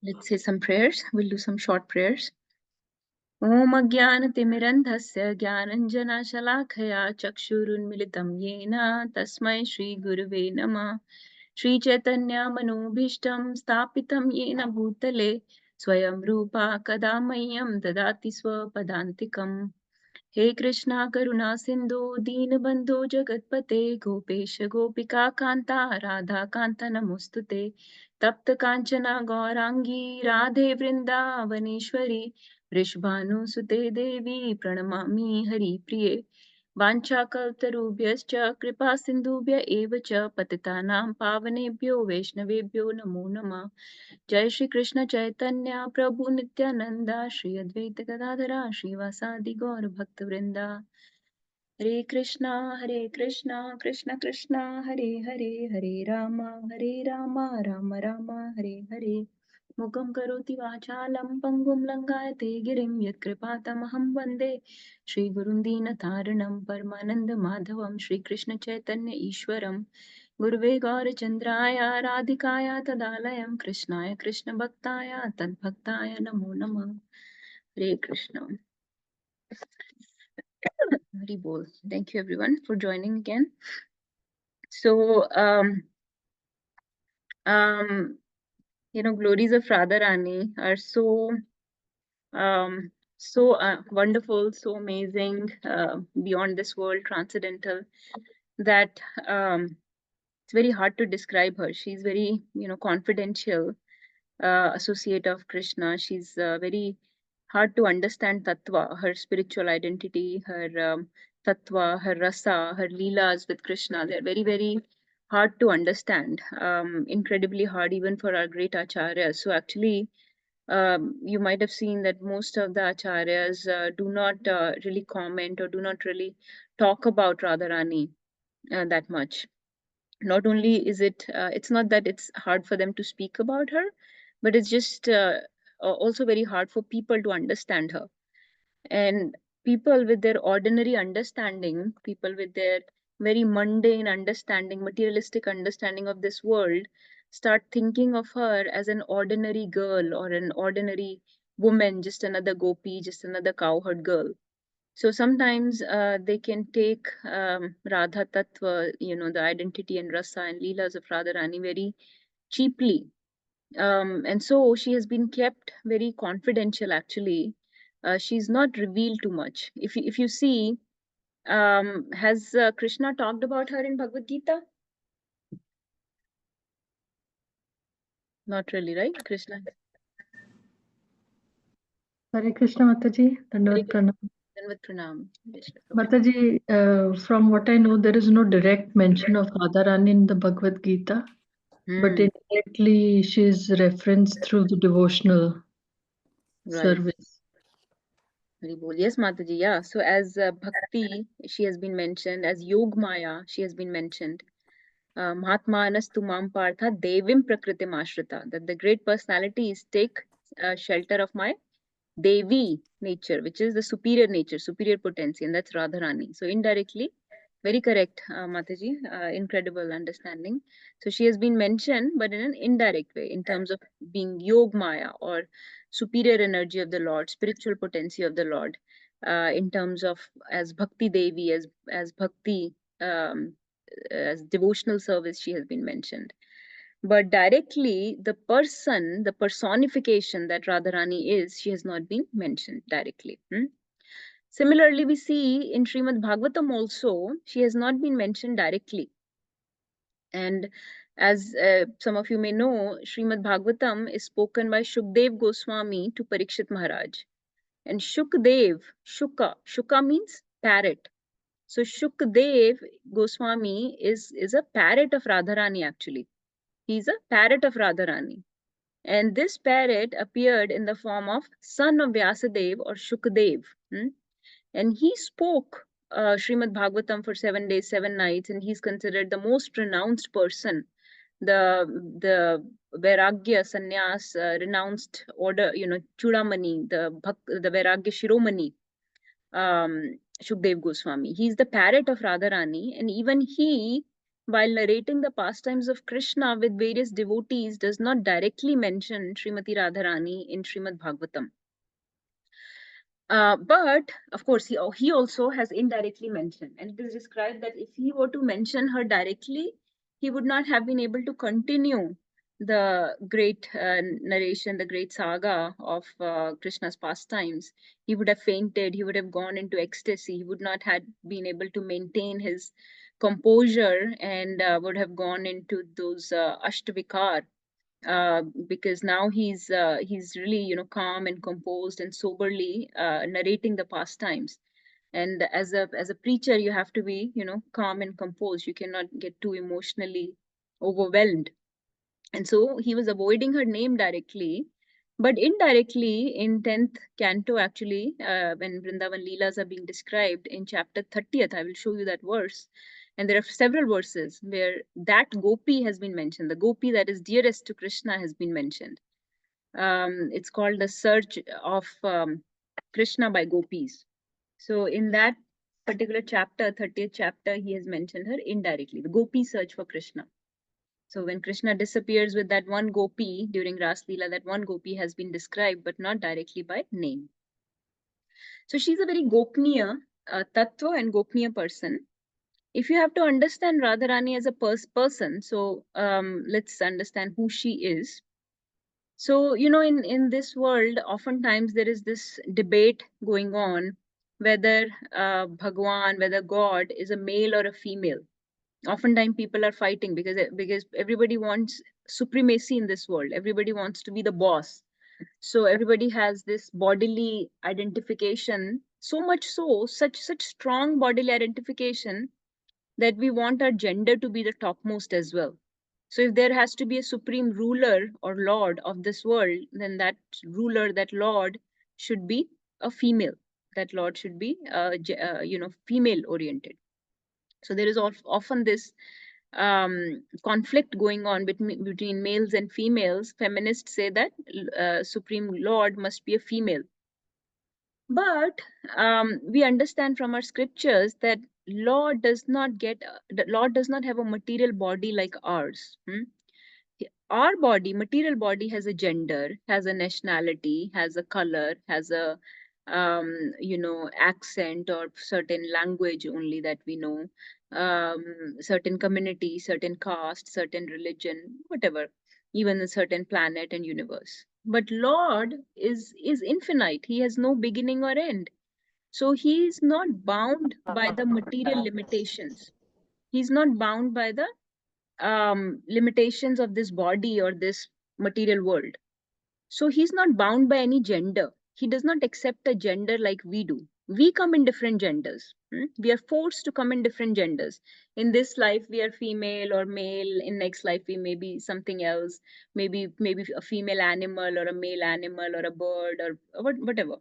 Let's say some prayers. We'll do some short prayers. Om Ajnanatimirandhasya Jnananjana-Shalakaya Chakshurunmilitam Yena Tasmai Shri Guruve Namah. Shri Chaitanya Manobhishtam Stapitam Yena Bhutale Swayam Rupa Kadamayyam Dadati Swapadantikam. हे कृष्णा करुणा सिंधु दीनबंधु जगतपते गोपेश गोपिका कांता राधा कांता नमोस्तुते तप्त कांचना गौरांगी राधे वृंदावनेश्वरी वृषभानुसुते देवी प्रणमामि हरिप्रिये वाञ्छाकल्पतरुभ्यश्च कृपा सिन्धुभ्य एव च पतितानां पावनेभ्यो वैष्णवेभ्यो नमो नमः जय श्री कृष्ण चैतन्य प्रभु नित्यानंदा श्री अद्वैत गदाधरा श्रीवासादि गौर भक्त वृंदा हरे कृष्णा कृष्ण कृष्णा हरे हरे हरे राम राम राम हरे हरे मुखं करोति वाचालं पङ्गुं लङ्घयते गिरिं यत्कृपातमहं वन्दे श्रीगुरुं दीनतारिणं परमानन्दमाधवं श्रीकृष्ण चैतन्य ईश्वरं गुरुवे गौरचन्द्राय राधिकाय तदालयं कृष्णाय कृष्णभक्ताय तद्भक्ताय नमो नमः हरे Krishna Hari Bol. Thank you everyone for joining again. So, glories of Radharani are so wonderful, so amazing, beyond this world, transcendental, that it's very hard to describe her. She's very, confidential, associate of Krishna. She's very hard to understand tattva, her spiritual identity, her tattva, her rasa, her leelas with Krishna. They're very, very hard to understand, incredibly hard even for our great acharyas. So actually, you might have seen that most of the acharyas do not really comment or do not really talk about Radharani that much. Not only is it's not that it's hard for them to speak about her, but it's just also very hard for people to understand her. And people with their ordinary understanding, people with their very mundane understanding, materialistic understanding of this world, start thinking of her as an ordinary girl or an ordinary woman, just another gopi, just another cowherd girl. So sometimes they can take Radha Tattva, the identity and rasa and leelas of Radharani very cheaply. And so she has been kept very confidential actually. She's not revealed too much. If you see, has Krishna talked about her in Bhagavad Gita? Not really, right? Krishna. Hare Krishna Mataji, Dandavat Pranam. Dandavat Pranam. Mataji, from what I know, there is no direct mention of Radharani in the Bhagavad Gita, but indirectly she is referenced through the devotional service. Yes, Mataji, yeah. So as Bhakti, she has been mentioned. As Yog Maya, she has been mentioned. Mahatmanas tumam partha devim prakritim ashrita. That the great personalities take shelter of my Devi nature, which is the superior nature, superior potency, and that's Radharani. So indirectly, very correct, Mataji, incredible understanding. So she has been mentioned, but in an indirect way, in terms of being Yog Maya or superior energy of the Lord, spiritual potency of the Lord, in terms of as Bhakti Devi, as Bhakti, as devotional service, she has been mentioned. But directly, the person, the personification that Radharani is, she has not been mentioned directly. Similarly, we see in Srimad Bhagavatam also, she has not been mentioned directly. And as some of you may know, Srimad Bhagavatam is spoken by Shukdev Goswami to Parikshit Maharaj. And Shukdev, Shuka means parrot. So Shukdev Goswami is a parrot of Radharani actually. He's a parrot of Radharani. And this parrot appeared in the form of son of Vyasadeva or Shukdev. And he spoke Srimad Bhagavatam for 7 days, 7 nights, and he's considered the most pronounced person, the Vairagya Sannyas, renounced order, Chudamani, the Vairagya Shiromani, Shukdev Goswami. He's the parrot of Radharani, and even he while narrating the pastimes of Krishna with various devotees, does not directly mention Srimati Radharani in Srimad Bhagavatam. But of course, he also has indirectly mentioned, and it is described that if he were to mention her directly, he would not have been able to continue the great narration, the great saga of Krishna's pastimes. He would have fainted, he would have gone into ecstasy, he would not have been able to maintain his composure, and would have gone into those ashtavikar, because now he's really, you know, calm and composed and soberly narrating the pastimes. And as a preacher, you have to be, you know, calm and composed. You cannot get too emotionally overwhelmed. And so he was avoiding her name directly, but indirectly in 10th canto, actually, when Vrindavan Leelas are being described in chapter 30th, I will show you that verse. And there are several verses where that gopi has been mentioned. The gopi that is dearest to Krishna has been mentioned. It's called the search of Krishna by gopis. So in that particular chapter, 30th chapter, he has mentioned her indirectly, the gopi search for Krishna. So when Krishna disappears with that one gopi during Ras Leela, that one gopi has been described, but not directly by name. So she's a very gopniya, tattva and gopniya person. If you have to understand Radharani as a person, so let's understand who she is. So, you know, in this world, oftentimes there is this debate going on whether Bhagwan, whether God is a male or a female. Oftentimes people are fighting because everybody wants supremacy in this world. Everybody wants to be the boss. So everybody has this bodily identification, so much so, such strong bodily identification that we want our gender to be the topmost as well. So if there has to be a supreme ruler or lord of this world, then that ruler, that lord should be a female. That lord should be, you know, female oriented. So there is often this conflict going on between males and females. Feminists say that Supreme Lord must be a female. But we understand from our scriptures that Lord does not have a material body like ours. Our body, material body, has a gender, has a nationality, has a color, has a you know, accent or certain language only that we know, certain community, certain caste, certain religion, whatever, even a certain planet and universe. But Lord is infinite. He has no beginning or end. So he is not bound by the material limitations. He's not bound by the limitations of this body or this material world. So he's not bound by any gender. He does not accept a gender like we do. We come in different genders. We are forced to come in different genders. In this life, we are female or male. In next life, we may be something else. Maybe a female animal or a male animal or a bird or whatever.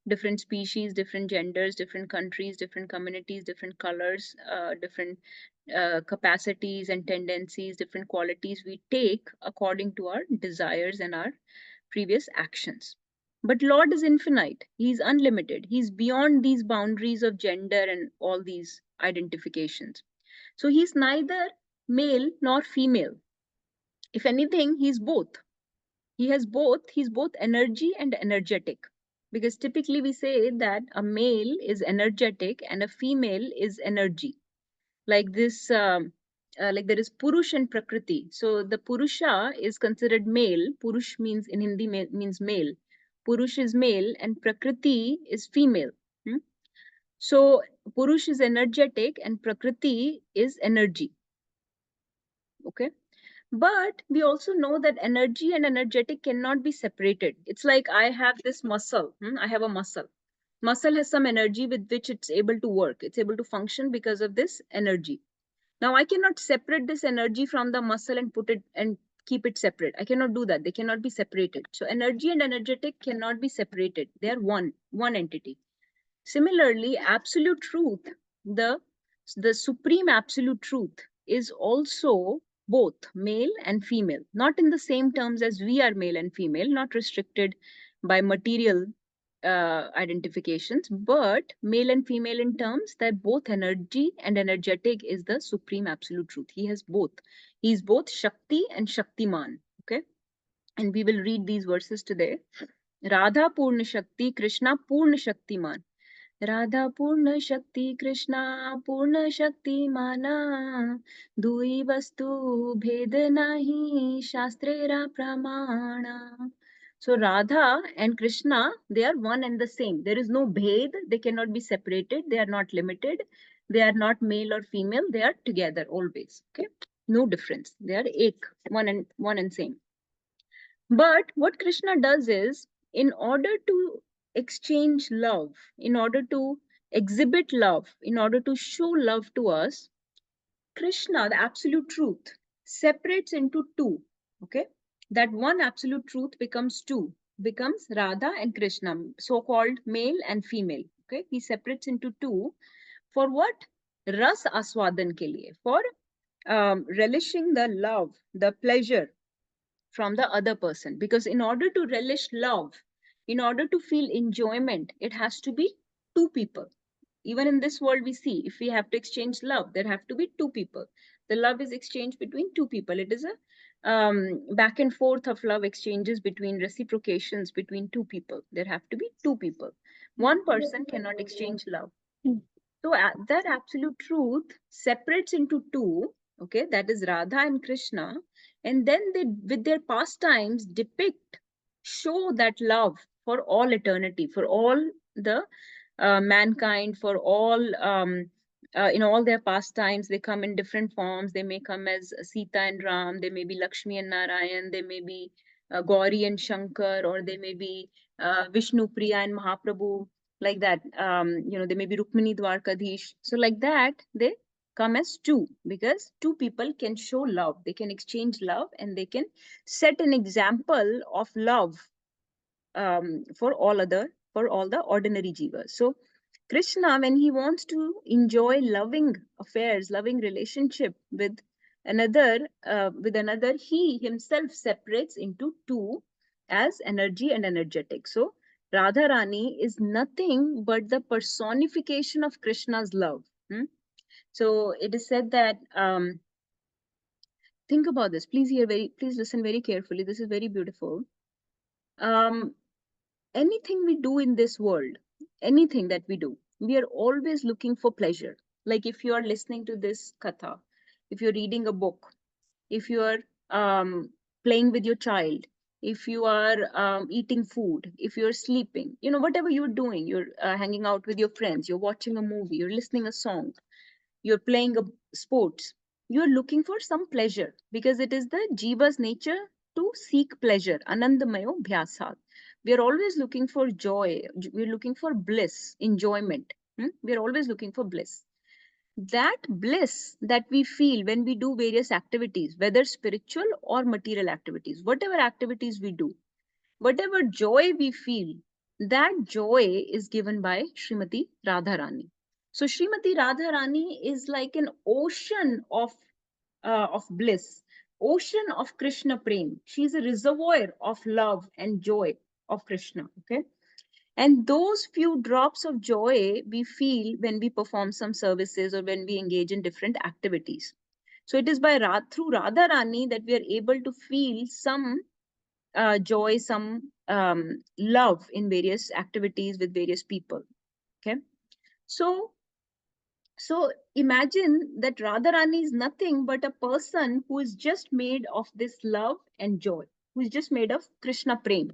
Different species, different genders, different countries, different communities, different colors, different capacities and tendencies, different qualities we take according to our desires and our previous actions. But Lord is infinite. He's unlimited. He's beyond these boundaries of gender and all these identifications. So he's neither male nor female. If anything, he's both. He has both. He's both energy and energetic. Because typically we say that a male is energetic and a female is energy. Like this, like there is Purush and Prakriti. So the Purusha is considered male. Purush means in Hindi means male. Purush is male and Prakriti is female. So Purush is energetic and Prakriti is energy. Okay. But we also know that energy and energetic cannot be separated. It's like I have this muscle. I have a muscle. Muscle has some energy with which it's able to work. It's able to function because of this energy. Now I cannot separate this energy from the muscle and put it and keep it separate. I cannot do that. They cannot be separated. So energy and energetic cannot be separated. They are one entity. Similarly, absolute truth, the supreme absolute truth, is also both male and female, not in the same terms as we are male and female, not restricted by material identifications, but male and female in terms that both energy and energetic is the supreme absolute truth. He has both. He's both Shakti and Shaktiman. Okay. And we will read these verses today. Radha Purna Shakti, Krishna Purna Shaktiman. Radha पूर्ण शक्ति कृष्णा पूर्ण शक्ति माना दुई वस्तु भेद नाही शास्त्रेरा प्रमाणा. So Radha and Krishna, they are one and the same. There is no bhed. They cannot be separated. They are not limited. They are not male or female. They are together always. Okay, no difference. They are ek, one and same. But what Krishna does is, in order to exchange love, in order to exhibit love, in order to show love to us, Krishna, the absolute truth, separates into two. Okay, that one absolute truth becomes two, becomes Radha and Krishna, so-called male and female. Okay, he separates into two. For what? Ras aswadan ke liye, for relishing the love, the pleasure from the other person. Because in order to relish love, in order to feel enjoyment, it has to be two people. Even in this world, we see if we have to exchange love, there have to be two people. The love is exchanged between two people. It is a back and forth of love exchanges between reciprocations between two people. There have to be two people. One person cannot exchange love. So that absolute truth separates into two, okay, that is Radha and Krishna, and then they, with their pastimes, depict, show that love for all eternity, for all the mankind, for all, in all their pastimes, they come in different forms. They may come as Sita and Ram, they may be Lakshmi and Narayan, they may be Gauri and Shankar, or they may be Vishnu Priya and Mahaprabhu, like that. They may be Rukmini Dwarkadhish. So like that, they come as two, because two people can show love, they can exchange love, and they can set an example of love for all the ordinary jivas. So Krishna, when he wants to enjoy loving affairs, loving relationship with another, he himself separates into two as energy and energetic. So Radharani is nothing but the personification of Krishna's love. So it is said that, think about this. Please listen very carefully. This is very beautiful. Anything we do in this world, anything that we do, we are always looking for pleasure. Like if you are listening to this katha, if you're reading a book, if you are playing with your child, if you are eating food, if you're sleeping, whatever you're doing, you're hanging out with your friends, you're watching a movie, you're listening a song, you're playing a sports, you're looking for some pleasure, because it is the jiva's nature to seek pleasure. Anandamayo bhyasat. We are always looking for joy. We're looking for bliss, enjoyment. We're always looking for bliss. That bliss that we feel when we do various activities, whether spiritual or material activities, whatever activities we do, whatever joy we feel, that joy is given by Srimati Radharani. So Srimati Radharani is like an ocean of bliss, ocean of Krishna Prem. She is a reservoir of love and joy of Krishna. Okay. And those few drops of joy we feel when we perform some services or when we engage in different activities. So it is through Radharani that we are able to feel some joy, some love in various activities with various people. Okay. So imagine that Radharani is nothing but a person who is just made of this love and joy, who is just made of Krishna Prem.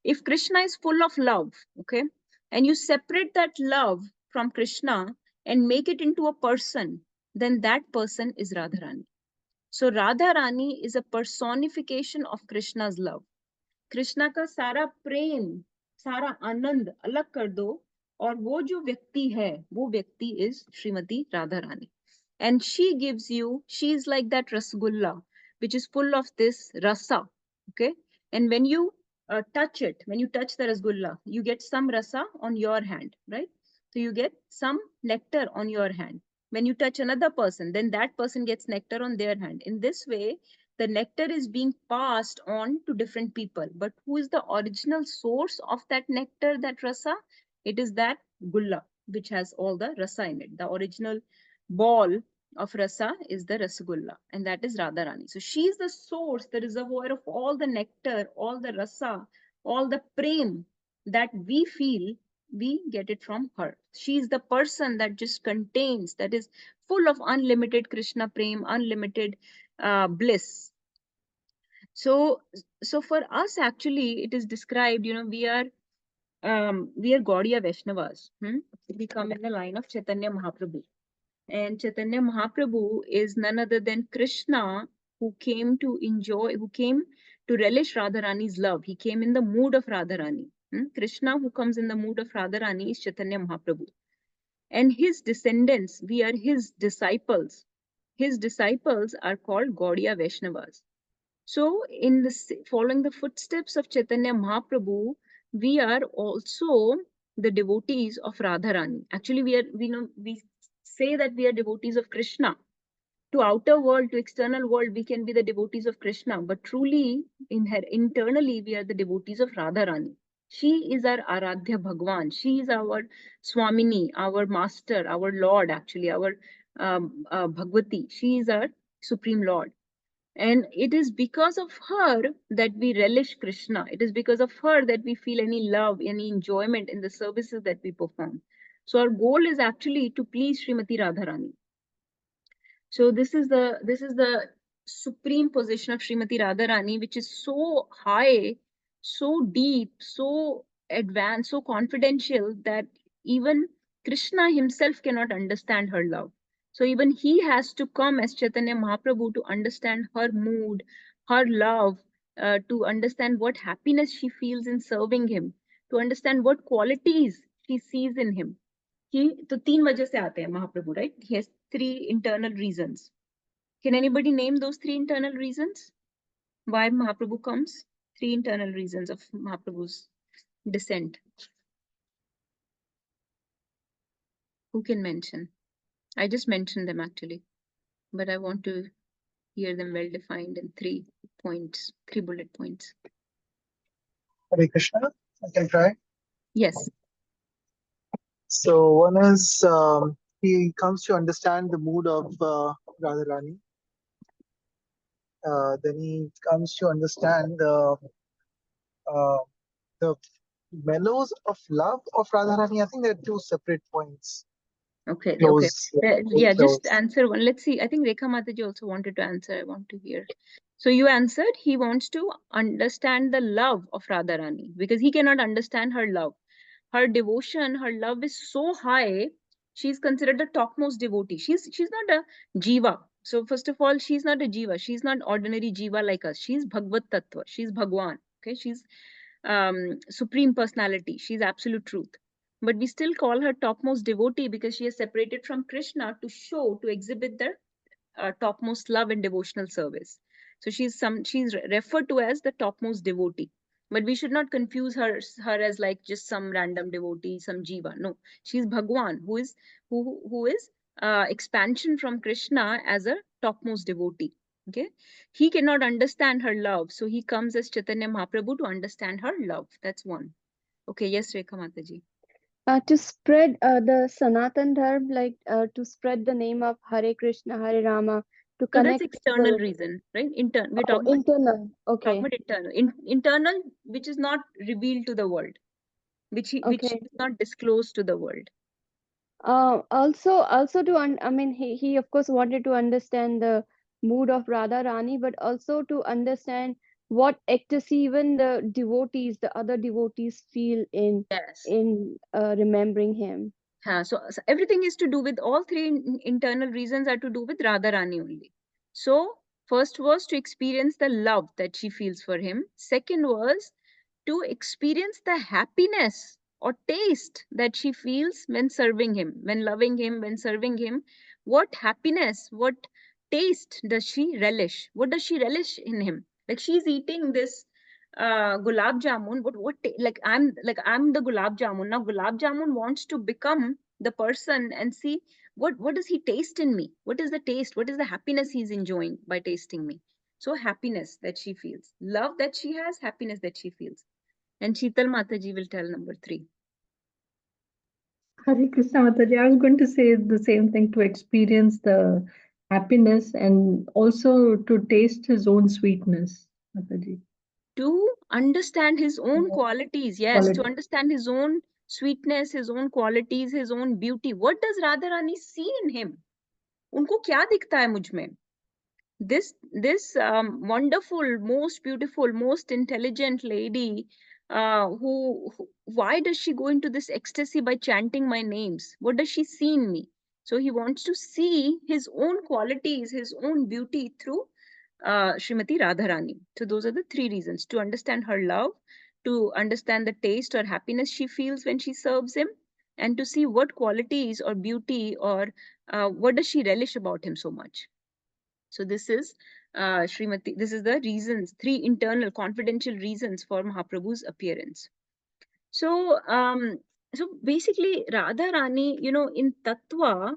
If Krishna is full of love, okay, and you separate that love from Krishna and make it into a person, then that person is Radharani. So Radharani is a personification of Krishna's love. Krishna का सारा प्रेम, सारा आनंद अलग कर दो, और वो जो व्यक्ति है, वो व्यक्ति is Shrimati Radha Rani. And she gives you, she is like that rasgulla, which is full of this rasa. Okay. And when you touch it, when you touch the rasgulla, you get some rasa on your hand, right? So you get some nectar on your hand. When you touch another person, then that person gets nectar on their hand. In this way, the nectar is being passed on to different people. But who is the original source of that nectar, that rasa? It is that gulla, which has all the rasa in it. The original ball of rasa is the Rasagulla, and that is Radharani. So she is the source, the reservoir of all the nectar, all the rasa, all the prem that we feel. We get it from her. She is the person that just contains, that is full of unlimited Krishna prem, unlimited bliss. So, so for us, actually, it is described, we are Gaudiya Vaishnavas. We come in the line of Chaitanya Mahaprabhu. And Chaitanya Mahaprabhu is none other than Krishna, who came to enjoy, who came to relish Radharani's love. He came in the mood of Radharani. Krishna, who comes in the mood of Radharani, is Chaitanya Mahaprabhu. And his descendants, we are his disciples. His disciples are called Gaudiya Vaishnavas. So, in the following the footsteps of Chaitanya Mahaprabhu, we are also the devotees of Radharani. Actually, we say that we are devotees of Krishna. To outer world, to external world, we can be the devotees of Krishna, but truly, internally, we are the devotees of Radharani. She is our Aradhya Bhagwan. She is our Swamini, our master, our Lord, actually, our Bhagwati. She is our Supreme Lord. And it is because of her that we relish Krishna. It is because of her that we feel any love, any enjoyment in the services that we perform. So our goal is actually to please Srimati Radharani. So this is the supreme position of Srimati Radharani, which is so high, so deep, so advanced, so confidential that even Krishna himself cannot understand her love. So even he has to come as Chaitanya Mahaprabhu to understand her mood, her love, to understand what happiness she feels in serving him, to understand what qualities she sees in him. कि तो 3 वजह से आते हैं महाप्रभु, right? He has 3 internal reasons. Can anybody name those 3 internal reasons why Mahaprabhu comes? 3 internal reasons of Mahaprabhu's descent. Who can mention? I just mentioned them actually, but I want to hear them well defined in 3 points, 3 bullet points. Hare Krishna, I can try. Yes. So one is he comes to understand the mood of Radharani. Then he comes to understand the mellows of love of Radharani. I think there are 2 separate points. Okay. Close, Yeah, close. just answer one. Let's see. I think Rekha Mataji also wanted to answer. I want to hear. So you answered he wants to understand the love of Radharani because he cannot understand her love. Her devotion, her love is so high. She's considered the topmost devotee. She's not a jiva. So first of all, she's not a jiva. She's not ordinary jiva like us. She's Bhagavad Tattva. She's Bhagwan. Okay, she's supreme personality. She's absolute truth. But we still call her topmost devotee because she is separated from Krishna to show, to exhibit the topmost love and devotional service. So she's referred to as the topmost devotee. But we should not confuse her as like just some random devotee, some jiva. No, she's Bhagwan, who is expansion from Krishna as a topmost devotee. Okay, he cannot understand her love, so he comes as Chaitanya Mahaprabhu to understand her love. That's one. Okay, yes, Rekha Mataji. To spread the Sanatan Dharma, like to spread the name of Hare Krishna, Hare Rama, to So that's connect external people. reason, right? We're Oh, talking internal. Okay. about internal. Internal, which is not revealed to the world, which Okay. is not disclosed to the world. Also I mean, he of course wanted to understand the mood of Radha Rani, but also to understand what ecstasy even the devotees, the other devotees feel in Yes. Remembering him. So everything is to do with all 3 internal reasons are to do with Radharani only. So first was to experience the love that she feels for him. Second was to experience the happiness or taste that she feels when serving him, when loving him, when serving him. What happiness, what taste does she relish? What does she relish in him? Like she's eating this gulab jamun, but I'm the gulab jamun. Now gulab jamun wants to become the person and see what does he taste in me? What is the taste? What is the happiness he's enjoying by tasting me? So happiness that she feels, love that she has, happiness that she feels. And Sheetal Mataji will tell number 3. Hare Krishna Mataji, I was going to say the same thing, to experience the happiness and also to taste his own sweetness, Mataji. To understand his own Yeah. qualities, yes, to Quality. understand his own sweetness, his own qualities, his own beauty. What does Radharani see in him? Unko kya dikhta hai mujh mein? This wonderful, most beautiful, most intelligent lady, who why does she go into this ecstasy by chanting my names? What does she see in me? So he wants to see his own qualities, his own beauty through Srimati Radharani. So those are the 3 reasons: to understand her love, to understand the taste or happiness she feels when she serves him, and to see what qualities or beauty or what does she relish about him so much. So this is Srimati. This is the reasons, 3 internal confidential reasons for Mahaprabhu's appearance. So so basically Radha Rani, in Tattva,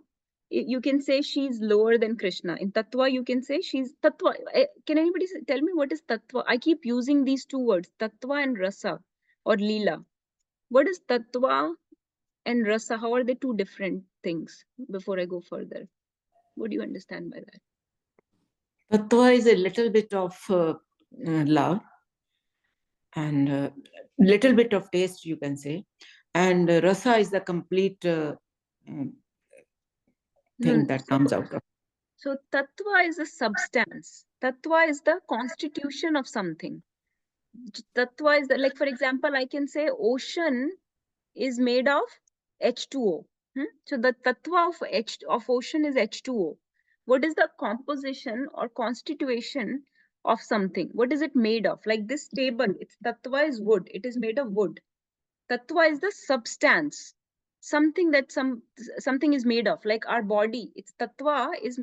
you can say she's lower than Krishna. In Tattva, you can say she's Tattva. Can anybody tell me what is Tattva? I keep using these 2 words, Tattva and Rasa or Leela. What is Tattva and Rasa? How are they 2 different things? Before I go further, what do you understand by that? Tattva is a little bit of love and a little bit of taste, you can say. And rasa is the complete thing that comes out of. So tattva is a substance. Tattva is the constitution of something. Tattva is the, like, for example, I can say ocean is made of H2O. So the tattva of ocean is H2O. What is the composition or constitution of something? What is it made of? Like this table, its tattva is wood. It is made of wood. Tattva is the substance, something that something is made of, like our body. Its tattva is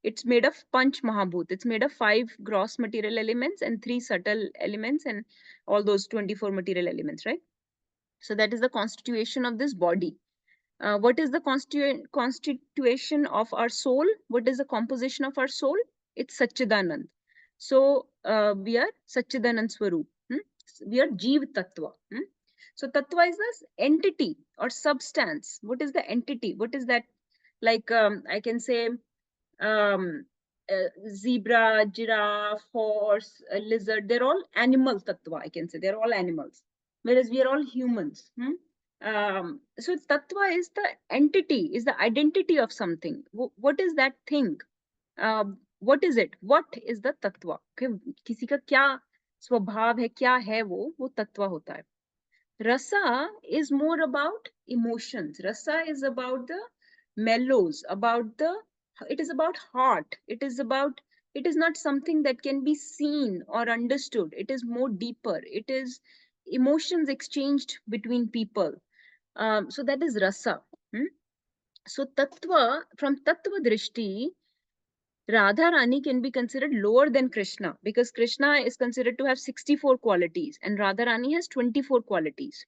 it's made of panch mahabhut. It's made of 5 gross material elements and 3 subtle elements and all those 24 material elements, right? So that is the constitution of this body. What is the constitution of our soul? What is the composition of our soul? It's Satchidanand. So we are Satchidanand Swarup. We are Jeev Tattva. So Tattva is this entity or substance. What is the entity? What is that? Like I can say zebra, giraffe, horse, lizard. They're all animal Tattva, I can say. They're all animals. Whereas we are all humans. So Tattva is the entity, is the identity of something. What is that thing? What is it? What is the Tattva? किसी का क्या स्वभाव है, क्या है वो Tattva होता है. Rasa is more about emotions. Rasa is about the mellows, it is about heart. It is not something that can be seen or understood. It is more deeper. It is emotions exchanged between people. So that is rasa. So tattva, from tattva drishti, Radha Rani can be considered lower than Krishna, because Krishna is considered to have 64 qualities and Radha Rani has 24 qualities.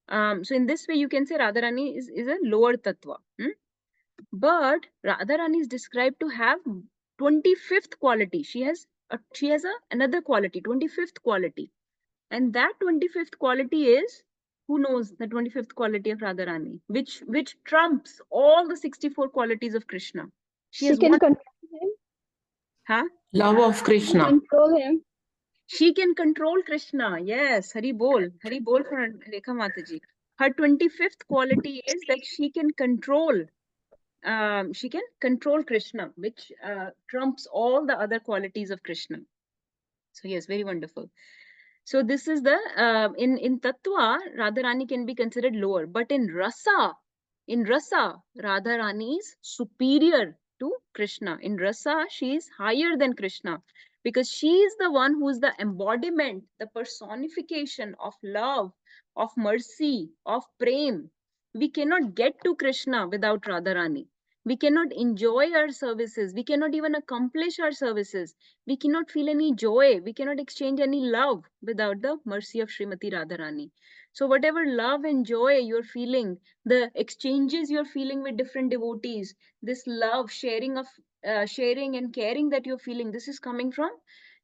So in this way, you can say Radharani is a lower tattva. But Radharani is described to have 25th quality. She has another quality, 25th quality. And that 25th quality is, who knows the 25th quality of Radharani, which trumps all the 64 qualities of Krishna. She can control him. Huh? Love of Krishna. Control him. She can control Krishna. Yes, Hari Bol for Rekha Mataji. Her 25th quality is that she can control Krishna, which trumps all the other qualities of Krishna. So yes, very wonderful. So this is the in Tattva, Radharani can be considered lower, but in Rasa, Radharani is superior to Krishna. In Rasa, she is higher than Krishna, because she is the one who is the embodiment, the personification of love, of mercy, of prem. We cannot get to Krishna without Radharani. We cannot enjoy our services. We cannot even accomplish our services. We cannot feel any joy. We cannot exchange any love without the mercy of Srimati Radharani. So whatever love and joy you're feeling, the exchanges you're feeling with different devotees, this love, sharing of sharing and caring that you're feeling, this is coming from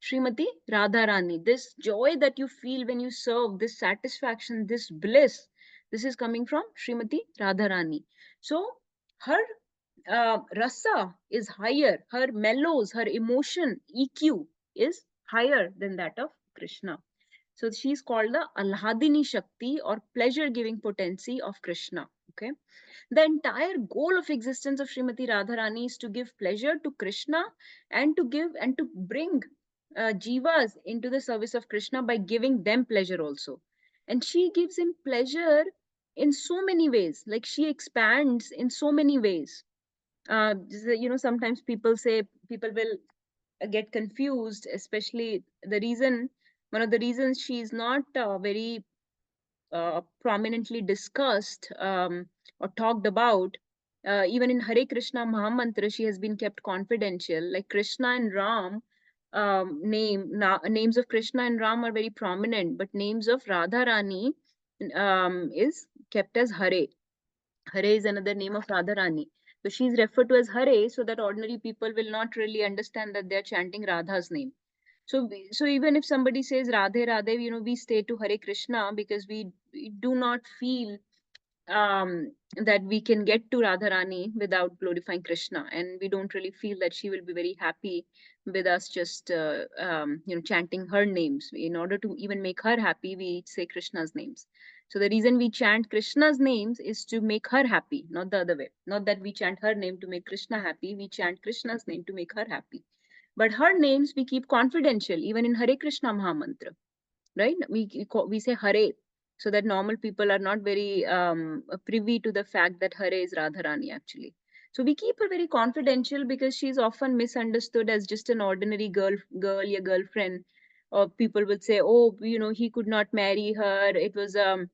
Srimati Radharani. This joy that you feel when you serve, this satisfaction, this bliss, this is coming from Srimati Radharani. So her rasa is higher, her mellows, her emotion, EQ is higher than that of Krishna. So she's called the Alhadini Shakti, or pleasure giving potency of Krishna. Okay. The entire goal of existence of Srimati Radharani is to give pleasure to Krishna, and to bring jivas into the service of Krishna by giving them pleasure also. And she gives him pleasure in so many ways, like she expands in so many ways. Sometimes people will get confused, especially one of the reasons she's not very prominently discussed or talked about. Even in Hare Krishna Mahamantra, she has been kept confidential. Like Krishna and Ram, names of Krishna and Ram are very prominent, but names of Radharani is kept as Hare. Hare is another name of Radharani. So she's referred to as Hare, so that ordinary people will not really understand that they're chanting Radha's name. So even if somebody says Radhe Radhe, we stay to Hare Krishna, because we do not feel that we can get to Radharani without glorifying Krishna, and we don't really feel that she will be very happy with us just chanting her names. In order to even make her happy, we say Krishna's names. So the reason we chant Krishna's names is to make her happy, not the other way. Not that we chant her name to make Krishna happy, we chant Krishna's name to make her happy. But her names we keep confidential, even in Hare Krishna Mahamantra, right? We say Hare, so that normal people are not very privy to the fact that Hare is Radharani actually. So we keep her very confidential, because she's often misunderstood as just an ordinary girl, your girlfriend. Or people would say, oh, he could not marry her. It was um,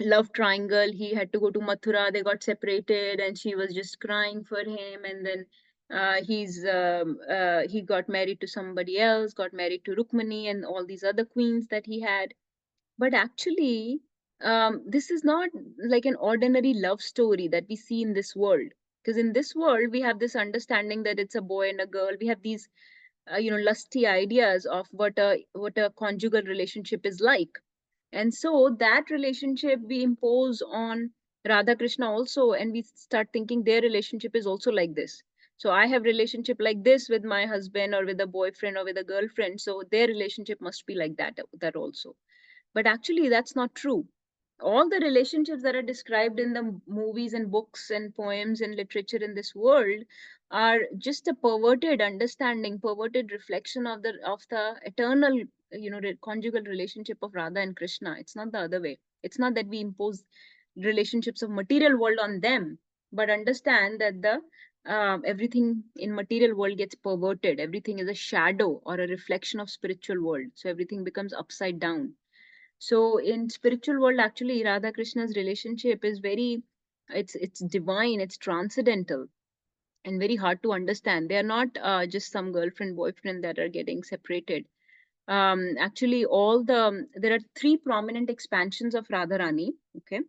love triangle. He had to go to Mathura, they got separated, and she was just crying for him. And then he got married to somebody else, got married to Rukmani and all these other queens that he had. But actually, this is not like an ordinary love story that we see in this world. Because in this world, we have this understanding that it's a boy and a girl. We have these lusty ideas of what a conjugal relationship is like. And so that relationship we impose on Radha Krishna also, and we start thinking their relationship is also like this. So I have relationship like this with my husband, or with a boyfriend, or with a girlfriend, so their relationship must be like that also. But actually that's not true. All the relationships that are described in the movies and books and poems and literature in this world are just a perverted understanding, perverted reflection of the eternal conjugal relationship of Radha and Krishna. It's not the other way. It's not that we impose relationships of material world on them, but understand that the everything in material world gets perverted. Everything is a shadow or a reflection of spiritual world, so everything becomes upside down. So in spiritual world, actually, Radha Krishna's relationship is it's divine, it's transcendental, and very hard to understand. They are not just some girlfriend boyfriend that are getting separated. Actually, there are three prominent expansions of Radharani. Okay,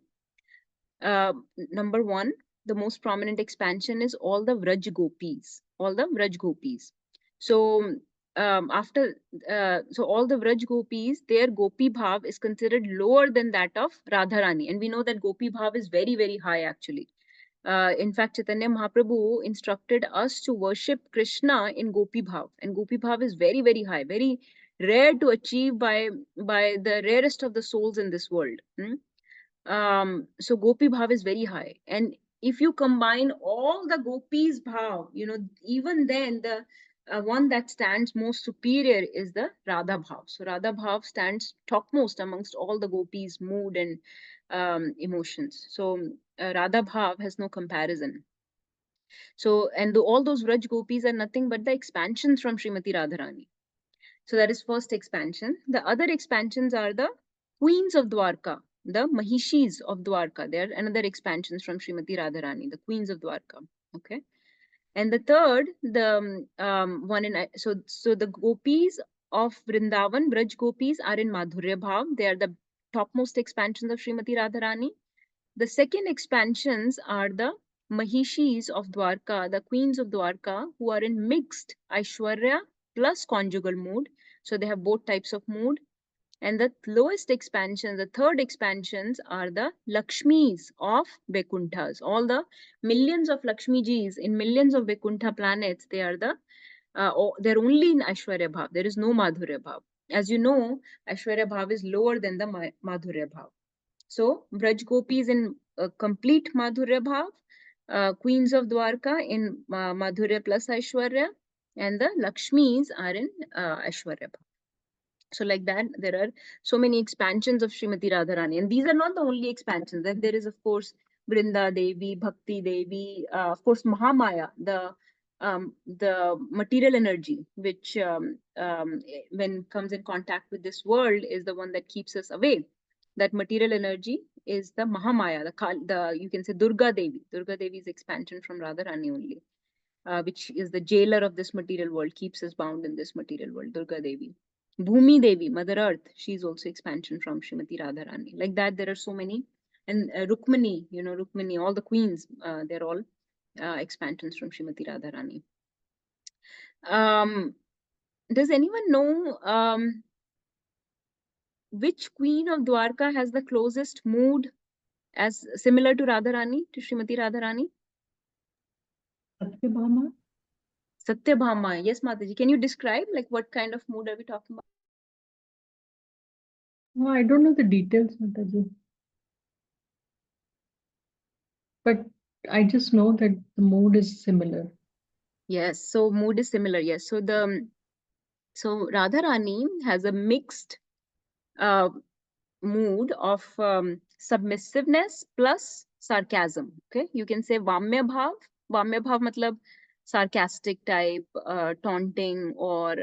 number one, the most prominent expansion is all the Vraj Gopis, all the Vraj Gopis. So so all the Vraj Gopis, their Gopi Bhav is considered lower than that of Radharani, and we know that Gopi Bhav is very, very high actually. In fact, Chaitanya Mahaprabhu instructed us to worship Krishna in Gopi Bhav, and Gopi Bhav is very, very high, very rare to achieve by the rarest of the souls in this world. So Gopi Bhav is very high, and if you combine all the Gopis Bhav, even then the one that stands most superior is the Radha Bhav. So Radha Bhav stands topmost amongst all the Gopis' mood and emotions. So Radha Bhav has no comparison. So, and all those Vraj Gopis are nothing but the expansions from Srimati Radharani. So that is first expansion. The other expansions are the queens of Dwarka, the Mahishis of Dwarka. They are another expansions from Srimati Radharani, the queens of Dwarka. Okay. And the third, the one in so the Gopis of Vrindavan, Braj Gopis, are in Madhurya Bhav. They are the topmost expansions of Srimati Radharani. The second expansions are the Mahishis of Dwarka, the queens of Dwarka, who are in mixed Aishwarya plus conjugal mood. So they have both types of mood. And the lowest expansion, the third expansions, are the Lakshmis of Vaikuntha's. All the millions of Lakshmijis in millions of Vaikuntha planets, they are they're only in Aishwarya Bhav. There is no Madhurya Bhav. As you know, Aishwarya Bhav is lower than the Madhurya Bhav. So Braj Gopis in complete Madhurya Bhav, queens of Dwarka in Madhurya plus Aishwarya, and the Lakshmis are in Aishwarya Bhav. So like that, there are so many expansions of Srimati Radharani. And these are not the only expansions. Then there is, of course, Vrinda Devi, Bhakti Devi, of course, Mahamaya, the material energy, which when comes in contact with this world is the one that keeps us away. That material energy is the Mahamaya, the you can say Durga Devi. Durga Devi's expansion from Radharani only, which is the jailer of this material world, keeps us bound in this material world, Durga Devi. Bhumi Devi, Mother Earth, she's also expansion from Srimati Radharani. Like that, there are so many. And Rukmani, Rukmani, all the queens, they're all expansions from Srimati Radharani. Does anyone know which queen of Dwarka has the closest mood as similar to Radharani, to Srimati Radharani? Satyabhama? Satyabhama, yes, Mataji. Can you describe like what kind of mood are we talking about? No, I don't know the details, Mataji. But I just know that the mood is similar. Yes, so mood is similar. Yes, so Radharani has a mixed mood of submissiveness plus sarcasm. Okay, you can say Vamya Bhav. Vamya Bhav matlab sarcastic type, taunting or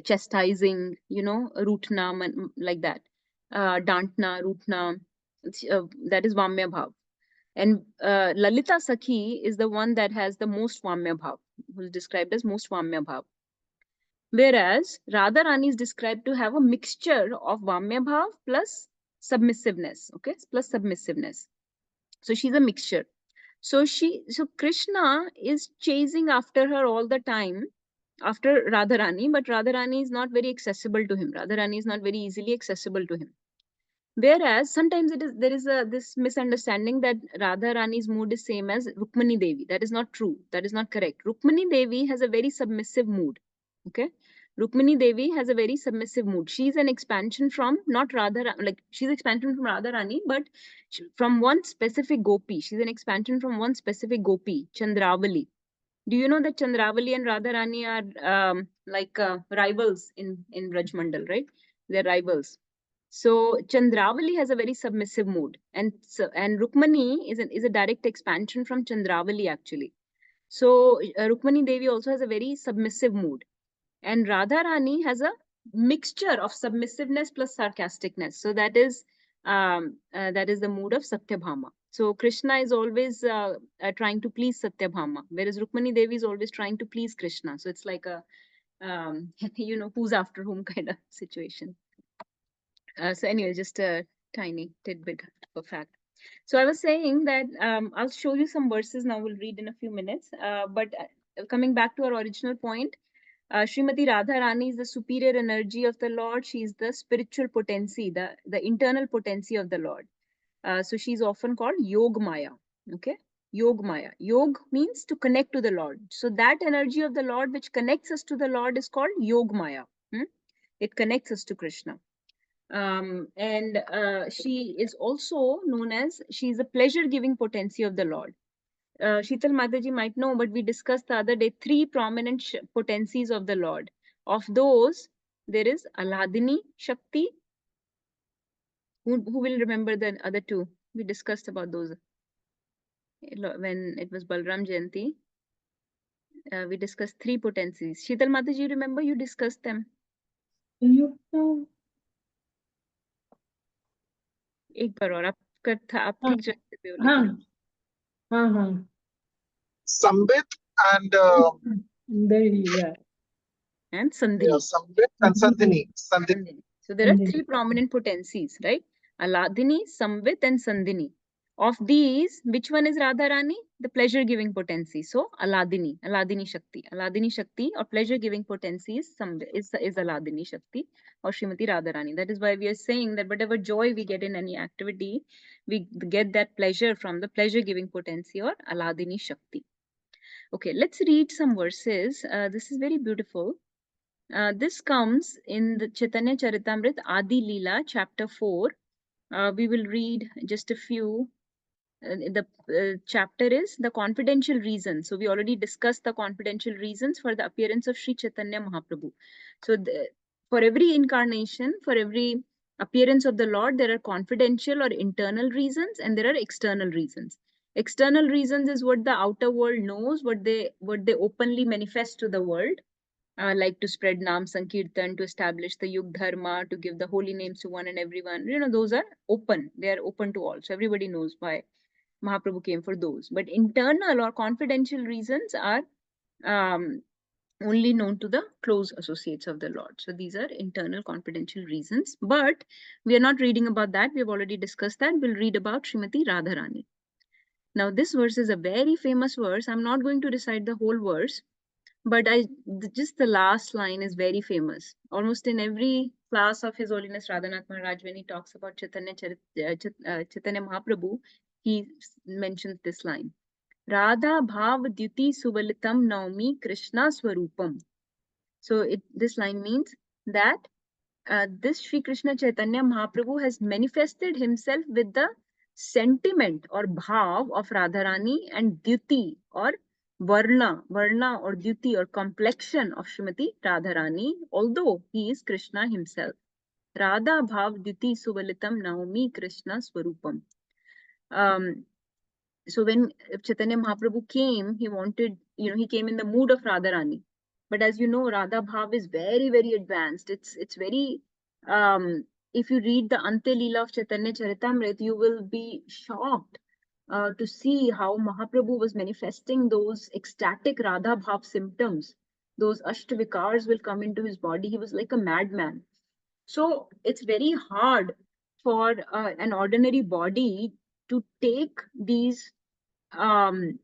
chastising, rootna, like that. Dantna, rootna, that is Vamya Bhav. And Lalita Sakhi is the one that has the most Vamya Bhav, who's described as most Vamya Bhav. Whereas Radharani is described to have a mixture of Vamya Bhav plus submissiveness, okay, plus submissiveness. So she's a mixture. So Krishna is chasing after her all the time, after Radharani, but Radharani is not very accessible to him. Radharani is not very easily accessible to him. Whereas sometimes there is this misunderstanding that Radharani's mood is same as Rukmani Devi. That is not true. That is not correct. Rukmani Devi has a very submissive mood. Okay, Rukmani Devi has a very submissive mood. She's an expansion from not Radharani, like she's expansion from Radharani, but from one specific gopi. She's an expansion from one specific gopi, Chandravali. Do you know that Chandravali and Radharani are like rivals in Braj Mandal, right? They're rivals. So Chandravali has a very submissive mood, and Rukmani is a direct expansion from Chandravali actually. So Rukmani Devi also has a very submissive mood, and Radharani has a mixture of submissiveness plus sarcasticness. So that is the mood of Satyabhama. So Krishna is always trying to please Satyabhama, whereas Rukmani Devi is always trying to please Krishna. So it's like a who's after whom kind of situation. So anyway, just a tiny tidbit of fact. So I was saying that I'll show you some verses now. We'll read in a few minutes. But coming back to our original point, Srimati Radharani is the superior energy of the Lord. She is the spiritual potency, the internal potency of the Lord. So she's often called Yog Maya. Okay, Yog Maya. Yog means to connect to the Lord. So that energy of the Lord which connects us to the Lord is called Yog Maya. It connects us to Krishna. And she is also known as, she is a pleasure-giving potency of the Lord. Sheetal Mataji might know, but we discussed the other day 3 prominent potencies of the Lord. Of those, there is Alhadini Shakti. Who will remember the other 2? We discussed about those when it was Balram Jayanti. We discussed 3 potencies. Sheetal Mataji, remember you discussed them? You know. एक बार और आप ठीक जगह पे हो लेकिन Sambit and yeah. And Sandhini. Yeah, Sambit and Sandhini. So there are 3 prominent potencies, right? Aladhini, Samvit, and Sandhini. Of these, which one is Radharani? The pleasure-giving potency. So Aladini Shakti or pleasure-giving potency is Aladini Shakti or Srimati Radharani. That is why we are saying that whatever joy we get in any activity, we get that pleasure from the pleasure-giving potency or Aladini Shakti. Okay, let's read some verses. This is very beautiful. This comes in the Chaitanya Charitamrita Adi Leela, chapter 4. We will read just a few. The chapter is the confidential reasons. So we already discussed the confidential reasons for the appearance of Sri Chaitanya Mahaprabhu. So for every incarnation, for every appearance of the Lord, there are confidential or internal reasons, and there are external reasons. External reasons is what the outer world knows, what they openly manifest to the world. Like to spread Nam Sankirtan, to establish the Yug Dharma, to give the holy names to one and everyone. Those are open. They are open to all. So everybody knows why Mahaprabhu came for those. But internal or confidential reasons are only known to the close associates of the Lord. So these are internal confidential reasons. But we are not reading about that. We have already discussed that. We'll read about Srimati Radharani. Now this verse is a very famous verse. I'm not going to recite the whole verse, but just the last line is very famous. Almost in every class of His Holiness Radhanath Maharaj, when he talks about Chaitanya Mahaprabhu, he mentions this line. Radha Bhav Dyuti Suvalitam Naumi Krishna Swarupam. So this line means that this Sri Krishna Chaitanya Mahaprabhu has manifested himself with the sentiment or bhav of Radharani and Dyuti or Varna or Dyuti or complexion of Srimati Radharani, although he is Krishna himself. Radha Bhav Dyuti Suvalitam Naumi Krishna Swarupam. So when Chaitanya Mahaprabhu came, he came in the mood of Radharani. But as you know, Radha Bhav is very, very advanced. It's very, if you read the Ante Leela of Chaitanya Charitamrita, you will be shocked to see how Mahaprabhu was manifesting those ecstatic Radha Bhav symptoms. Those Ashtavikars will come into his body. He was like a madman. So it's very hard for an ordinary body to take these Radha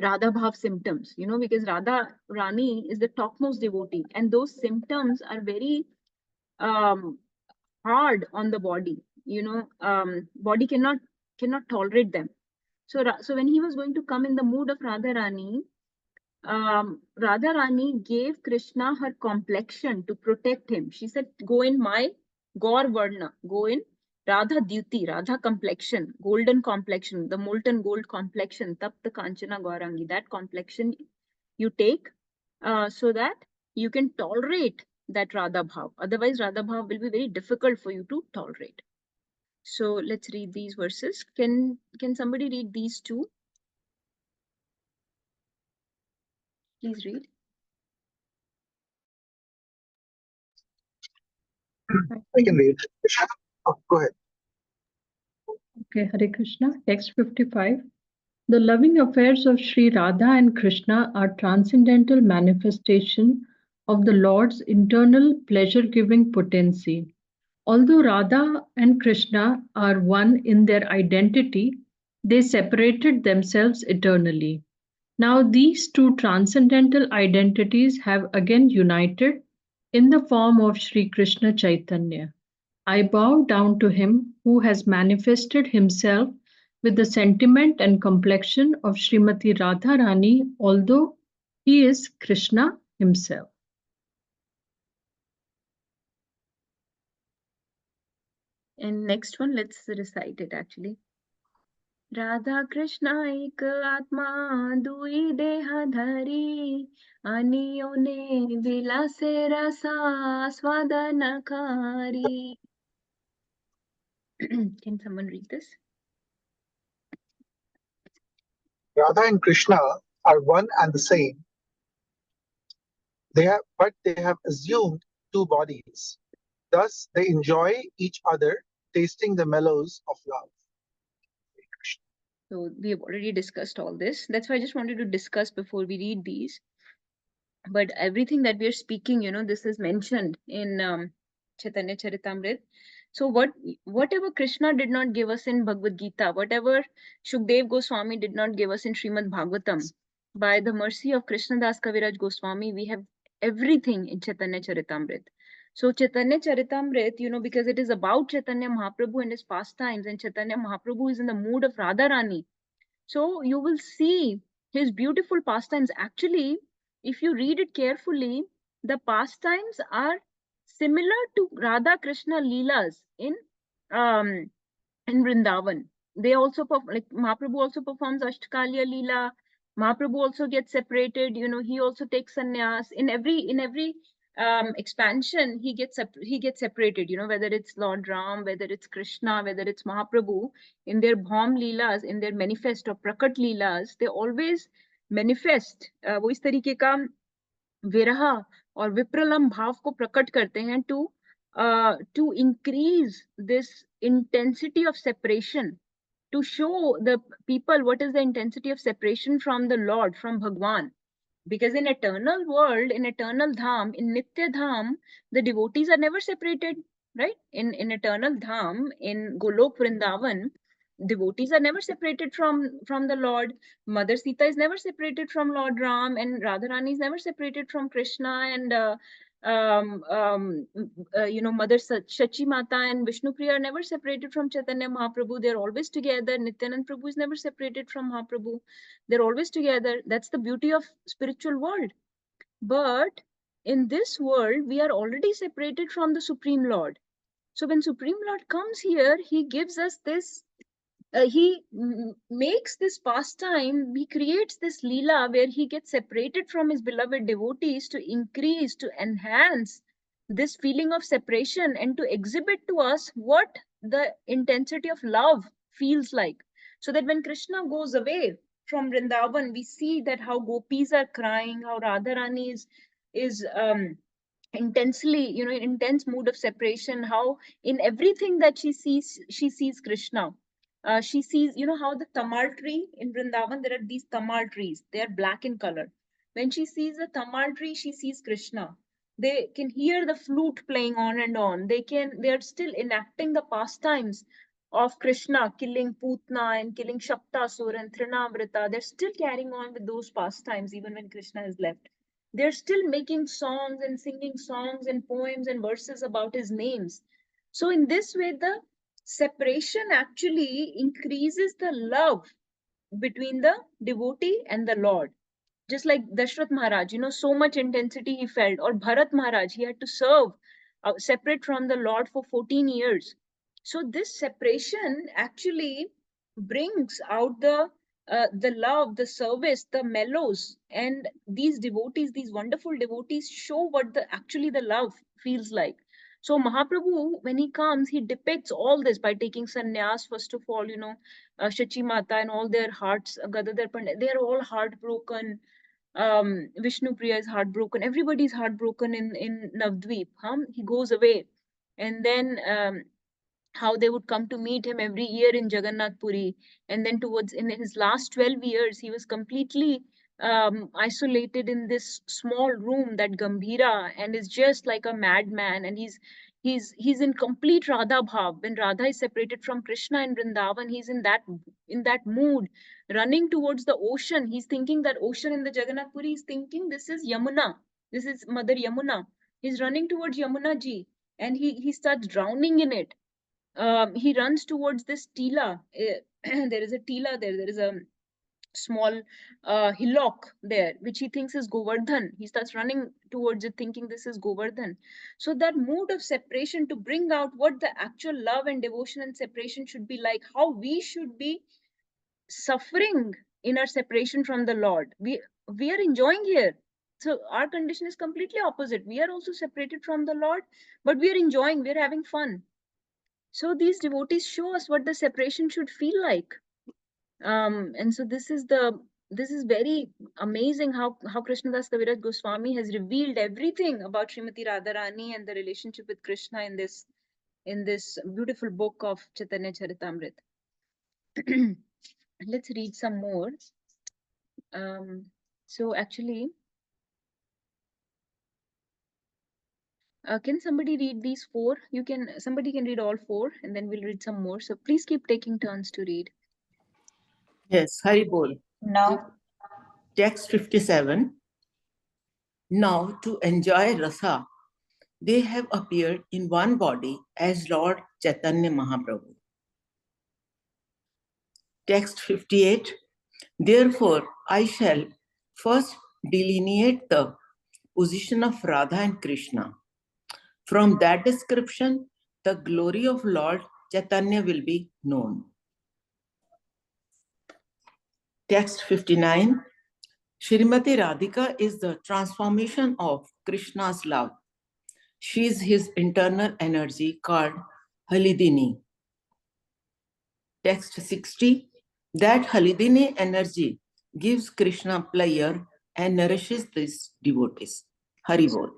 Bhav symptoms, because Radha Rani is the topmost devotee, and those symptoms are very hard on the body. Body cannot tolerate them. So when he was going to come in the mood of Radharani, Radharani gave Krishna her complexion to protect him. She said, go in my Gaur Varna, go in Radha Dyuti, Radha complexion, golden complexion, the molten gold complexion, Tapta Kanchana Gaurangi, that complexion you take so that you can tolerate that Radha Bhav. Otherwise, Radha Bhav will be very difficult for you to tolerate. So let's read these verses. Can somebody read these two? Please read. I can read. Oh, go ahead. Okay, Hare Krishna. Text 55. The loving affairs of Sri Radha and Krishna are transcendental manifestation of the Lord's internal pleasure-giving potency. Although Radha and Krishna are one in their identity, they separated themselves eternally. Now these two transcendental identities have again united in the form of Sri Krishna Chaitanya. I bow down to him who has manifested himself with the sentiment and complexion of Srimati Radharani, although he is Krishna himself. And next one, let's recite it actually. Radha Krishna ek atma dui deha dhari aniyone vilase rasa swadana kari. Can someone read this? Radha and Krishna are one and the same. But they have assumed two bodies. Thus, they enjoy each other, tasting the mellows of love. So we have already discussed all this. That's why I just wanted to discuss before we read these. But everything that we are speaking, this is mentioned in Chaitanya Charitamrita. So whatever Krishna did not give us in Bhagavad Gita, whatever Shukdev Goswami did not give us in Srimad Bhagavatam, by the mercy of Krishnadas Kaviraj Goswami, we have everything in Chaitanya Charitamrit. So Chaitanya Charitamrit, you know, because it is about Chaitanya Mahaprabhu and his pastimes, and Chaitanya Mahaprabhu is in the mood of Radharani. So you will see his beautiful pastimes. Actually, if you read it carefully, the pastimes are similar to Radha Krishna Leelas um, in Vrindavan. They also like Mahaprabhu also performs Ashtakaliya Leela. Mahaprabhu also gets separated. You know, he also takes sannyas. In every expansion, he gets separated. You know, whether it's Lord Ram, whether it's Krishna, whether it's Mahaprabhu, in their Bhaum Leelas, in their manifest or Prakat Leelas, they always manifest वो इस तरीके का विरह और विप्रलम भाव को प्रकट करते हैं to increase this intensity of separation, to show the people what is the intensity of separation from the Lord, from Bhagwan. Because in eternal world, in eternal dham, in Nitya dham, the devotees are never separated, right? In eternal dham, in Golok Vrindavan, devotees are never separated from the Lord. Mother Sita is never separated from Lord Ram, and Radharani is never separated from Krishna, and you know, Mother Shachi Mata and Vishnu Priya are never separated from Chaitanya Mahaprabhu. They're always together. Nityanand Prabhu is never separated from Mahaprabhu. They're always together. That's the beauty of spiritual world. But in this world, we are already separated from the Supreme Lord. So when Supreme Lord comes here, he gives us this, he makes this pastime, he creates this Leela where he gets separated from his beloved devotees to increase, to enhance this feeling of separation and to exhibit to us what the intensity of love feels like. So that when Krishna goes away from Vrindavan, we see that how gopis are crying, how Radharani is intensely, you know, in intense mood of separation, how in everything that she sees Krishna. She sees, you know, how the tamal tree in Vrindavan, there are these tamal trees, they are black in color. When she sees the tamal tree, she sees Krishna. They can hear the flute playing on and on. They are still enacting the pastimes of Krishna, killing Putna and killing Shaktasur and Trinavrita. They're still carrying on with those pastimes even when Krishna has left. They're still making songs and singing songs and poems and verses about his names. So in this way, the separation actually increases the love between the devotee and the Lord. Just like Dashrath Maharaj, you know, so much intensity he felt, or Bharat Maharaj, he had to serve separate from the Lord for 14 years. So this separation actually brings out the love, the service, the mellows, and these devotees, these wonderful devotees, show what actually the love feels like. So Mahaprabhu, when he comes, he depicts all this by taking sannyas. First of all, you know, Shachi Mata and all their hearts, Gadadhar Pandit, they are all heartbroken. Vishnu Priya is heartbroken. Everybody's heartbroken in Navdweep. He goes away, and then how they would come to meet him every year in Jagannath Puri, and then towards in his last 12 years, he was completely isolated in this small room, that Gambhira, and is just like a madman, and he's in complete Radha bhav. When Radha is separated from Krishna in Vrindavan, he's in that mood, running towards the ocean. He's thinking that ocean in the Jagannath Puri. He's thinking this is Yamuna, this is Mother Yamuna. He's running towards Yamuna ji, and he starts drowning in it. He runs towards this tila. There is a tila there. There is a small hillock there, which he thinks is Govardhan. He starts running towards it, thinking this is Govardhan. So that mood of separation, to bring out what the actual love and devotion and separation should be like, how we should be suffering in our separation from the Lord. We are enjoying here. So our condition is completely opposite. We are also separated from the Lord, but we are enjoying, we are having fun. So these devotees show us what the separation should feel like. And so this is very amazing how Krishnadas Kaviraj Goswami has revealed everything about Srimati Radharani and the relationship with Krishna in this beautiful book of Chaitanya Charitamrit. Let's read some more. So actually, Can somebody read these 4? Somebody can read all 4 and then we'll read some more. So please keep taking turns to read. Yes, Hari Bol. Now, Text 57. Now, to enjoy rasa, they have appeared in one body as Lord Chaitanya Mahaprabhu. Text 58. Therefore, I shall first delineate the position of Radha and Krishna. From that description, the glory of Lord Chaitanya will be known. Text 59. Srimati Radhika is the transformation of Krishna's love. She is his internal energy called Halidini. Text 60. That Halidini energy gives Krishna pleasure and nourishes these devotees. Hari Bol.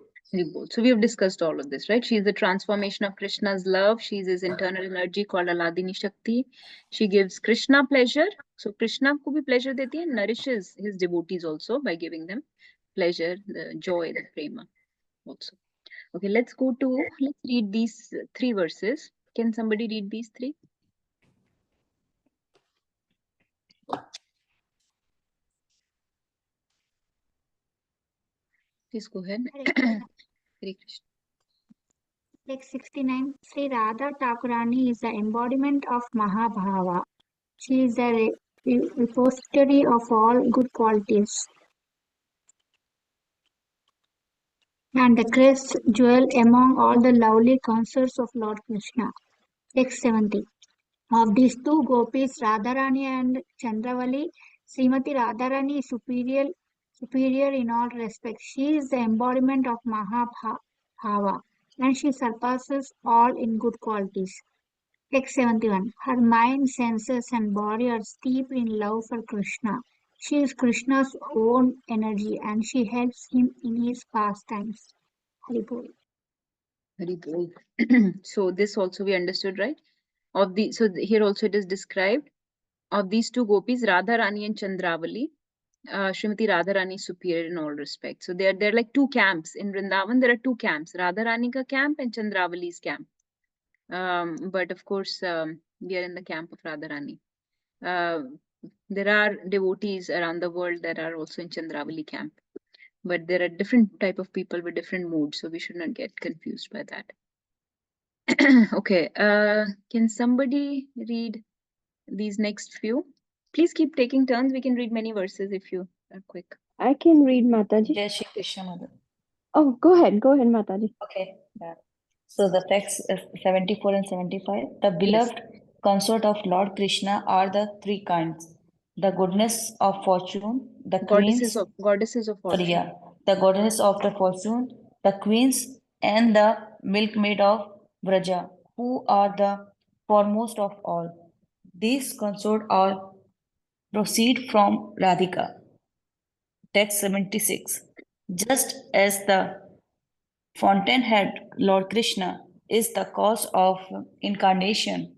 So we have discussed all of this, right? She is the transformation of Krishna's love. She is his internal energy called Aladini Shakti. She gives Krishna pleasure. So Krishna ko bhi pleasure deti hai, nourishes his devotees also by giving them pleasure, the joy, the prema also. Okay, let's read these 3 verses. Can somebody read these 3? Please go ahead. Hare Krishna. Text 69. Sri Radha Thakurani is the embodiment of Mahabhava. She is the repository of all good qualities and the crest jewel among all the lovely consorts of Lord Krishna. Text 70. Of these 2 gopis, Radharani and Chandravali, Srimati Radharani is superior in all respects. She is the embodiment of Mahabhava and she surpasses all in good qualities. Text 71. Her mind, senses and body are steeped in love for Krishna. She is Krishna's own energy and she helps him in his pastimes. Hari Bol. Very good. So this also we understood, right? Here also it is described. Of these 2 gopis, Radharani and Chandravali, Srimati Radharani is superior in all respects. So there are like 2 camps. In Vrindavan, there are 2 camps, Radharani ka camp and Chandravali's camp. But of course, we are in the camp of Radharani. There are devotees around the world that are also in Chandravali camp. But there are different type of people with different moods, so we should not get confused by that. Okay, can somebody read these next few? Please keep taking turns. We can read many verses if you are quick. I can read, Mataji. Jai Shri Krishna Mother. Oh, go ahead, Mataji. Okay. Yeah. So the text is 74 and 75. The beloved consort of Lord Krishna are the 3 kinds. The goddess of fortune, the queens, Goddesses of fortune. sorry, yeah, the goddess of the fortune, the queens, and the milkmaid of Vraja, who are the foremost of all. These consort are proceed from Radhika. Text 76. Just as the fountainhead Lord Krishna is the cause of incarnation,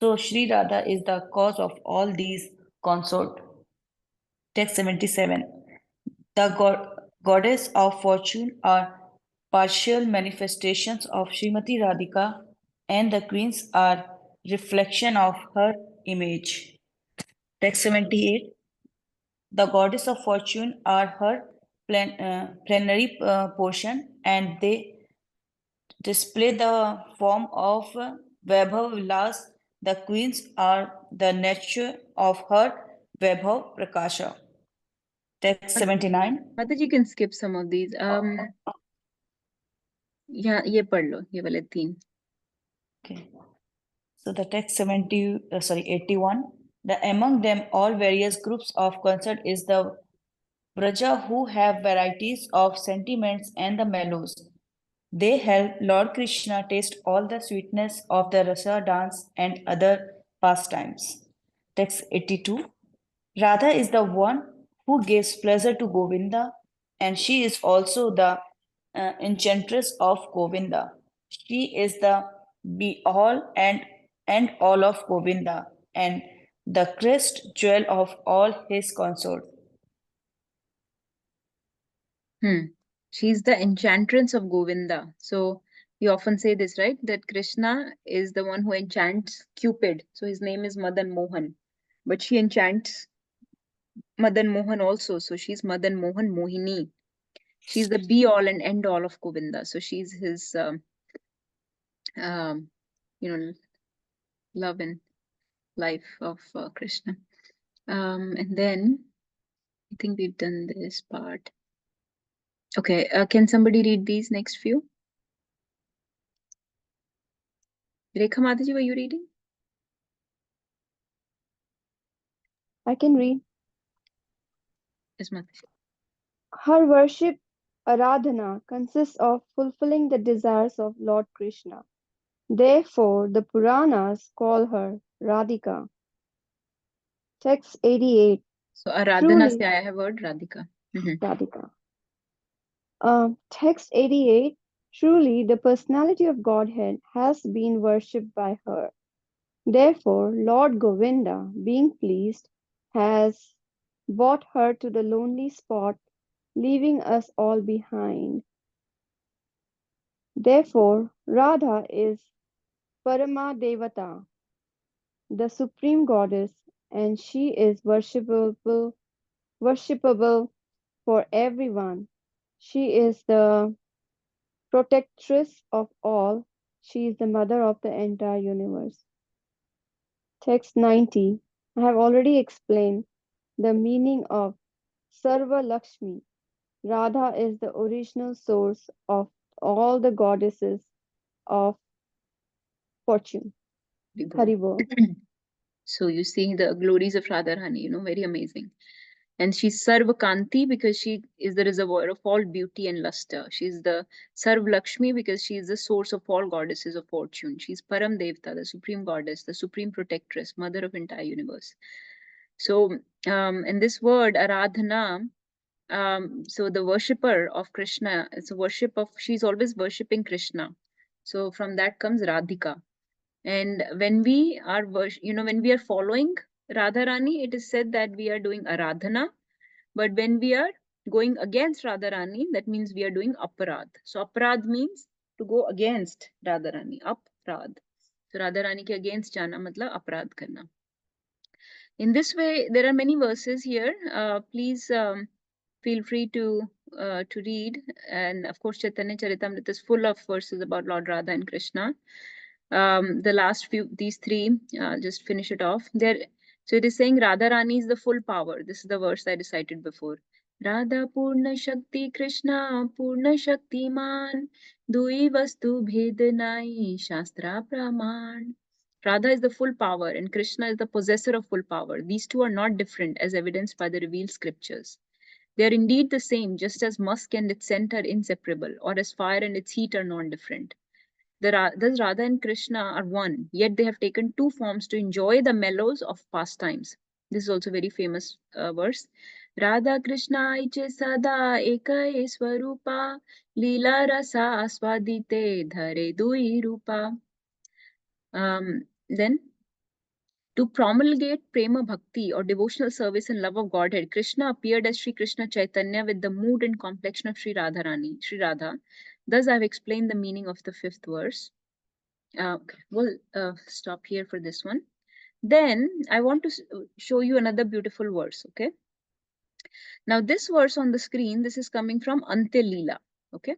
so Sri Radha is the cause of all these consort. Text 77. The goddess of fortune are partial manifestations of Srimati Radhika, and the queens are reflection of her image. Text 78. The goddess of fortune are her plenary portion, and they display the form of Vaibhav Vilas. The queens are the nature of her Vaibhav Prakasha. Text 79. Mataji, you can skip some of these. Yeah, ye pad lo, ye wale 3. Okay. So the text 81. Among them all various groups of concert is the Braja who have varieties of sentiments and the mellows. They help Lord Krishna taste all the sweetness of the rasa dance and other pastimes. Text 82. Radha is the one who gives pleasure to Govinda, and she is also the enchantress of Govinda. She is the be all and all of Govinda, and the crest jewel of all his consort. She's the enchantress of Govinda. So we often say this, right? That Krishna is the one who enchants Cupid. So his name is Madan Mohan. But she enchants Madan Mohan also. So she's Madan Mohan Mohini. She's the be all and end all of Govinda. So she's his, um, love and life of Krishna. And then I think we've done this part. Okay, can somebody read these next few? Rekha Mataji, were you reading? I can read. Yes, Mataji. Her worship, Aradhana, consists of fulfilling the desires of Lord Krishna. Therefore, the Puranas call her Radhika. Text 88. So Aradhana Truly, se I have heard Radhika. Radhika. Text 88. Truly, the personality of Godhead has been worshipped by her. Therefore, Lord Govinda, being pleased, has brought her to the lonely spot, leaving us all behind. Therefore, Radha is Parama Devata, the supreme goddess, and she is worshipable for everyone. She is the protectress of all. She is the mother of the entire universe. Text 90. I have already explained the meaning of Sarva Lakshmi. Radha is the original source of all the goddesses of fortune. Haribol. So you see the glories of Radharani, very amazing. And she's Sarva Kanti because she is the reservoir of all beauty and luster. She's the Sarv Lakshmi because she is the source of all goddesses of fortune. She's Param Devta, the supreme goddess, the supreme protectress, mother of entire universe. So, and this word Aradhana, so the worshipper of Krishna, it's a worship of, she's always worshipping Krishna. So from that comes Radhika. And when we are, when we are following Radharani, it is said that we are doing Aradhana. But when we are going against Radharani, that means we are doing Aparad. So Aparad means to go against Radharani, Aparad. So Radharani ke against jana matlab Aparad karna. In this way, there are many verses here. Please feel free to read. And of course, Chaitanya Charitamrita is full of verses about Lord Radha and Krishna. The last few, these three, just finish it off. So it is saying Radharani is the full power. This is the verse I recited before. Radha Purna Shakti Krishna Purna Shakti Man Dui Vastu Bhed Nai Shastra Praman. Radha is the full power and Krishna is the possessor of full power. These two are not different as evidenced by the revealed scriptures. They are indeed the same, just as musk and its scent are inseparable, or as fire and its heat are non-different. Thus Radha and Krishna are one, yet they have taken two forms to enjoy the mellows of pastimes. This is also a very famous verse. Radha Krishna iche sada ekaye swarupa lila rasa aswadite dhare dui rupa. Then to promulgate prema bhakti or devotional service and love of Godhead, Krishna appeared as Sri Krishna Chaitanya with the mood and complexion of Sri Radharani, Sri Radha. Thus I have explained the meaning of the fifth verse. We'll stop here for this one. Then I want to show you another beautiful verse, okay? Now this verse on the screen, this is coming from Antya Leela, okay?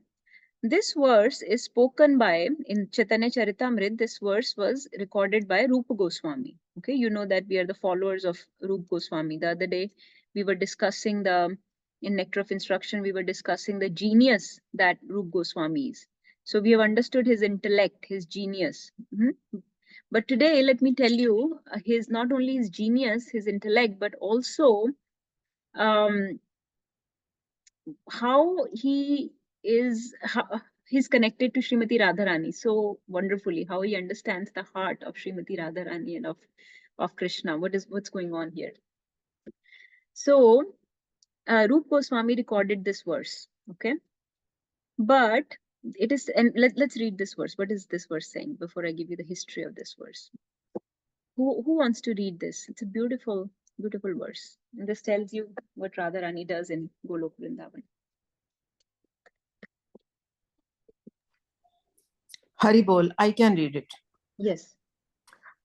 This verse is spoken by, in Chaitanya Charitamrita, this verse was recorded by Rupa Goswami. Okay, you know that we are the followers of Rupa Goswami. The other day, we were discussing in Nectar of Instruction, we were discussing the genius that Rupa Goswami is. So we have understood his intellect, his genius. But today, let me tell you, his not only his genius, his intellect, but also how he is, he's connected to Srimati Radharani so wonderfully, how he understands the heart of Srimati Radharani and of Krishna. What's going on here? So Rupa Goswami recorded this verse, okay? But it is, and let's read this verse. What is this verse saying before I give you the history of this verse? Who wants to read this? It's a beautiful, beautiful verse. And this tells you what Radharani does in Golok Vrindavan. Hari Bol, I can read it. Yes.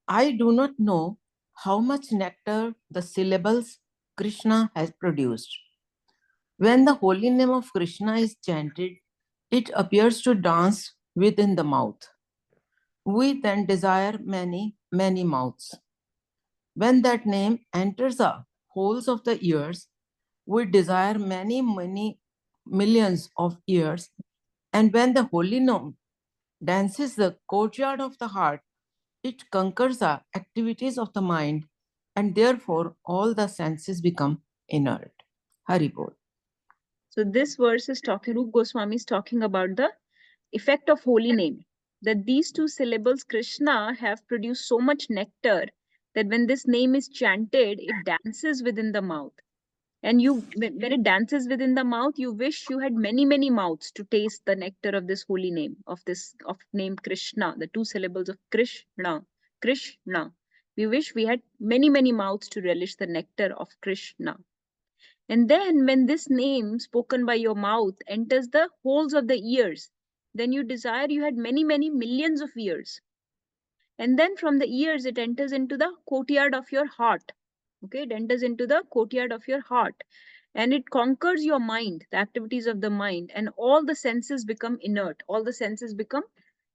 I do not know how much nectar the syllables Krishna has produced. When the holy name of Krishna is chanted, it appears to dance within the mouth. We then desire many, many mouths. When that name enters the holes of the ears, we desire many, many millions of ears. And when the holy name dances the courtyard of the heart, it conquers the activities of the mind, and therefore all the senses become inert. Hari Bol. So this verse is talking, Rup Goswami is talking about the effect of holy name. That these two syllables, Krishna, have produced so much nectar that when this name is chanted, it dances within the mouth. And when it dances within the mouth, you wish you had many, many mouths to taste the nectar of this holy name, of name Krishna, the two syllables of Krishna, Krishna. We wish we had many, many mouths to relish the nectar of Krishna. And then when this name spoken by your mouth enters the holes of the ears, then you desire you had many, many millions of ears. And then from the ears, it enters into the courtyard of your heart. Okay, it enters into the courtyard of your heart. And it conquers your mind, the activities of the mind, and all the senses become inert. All the senses become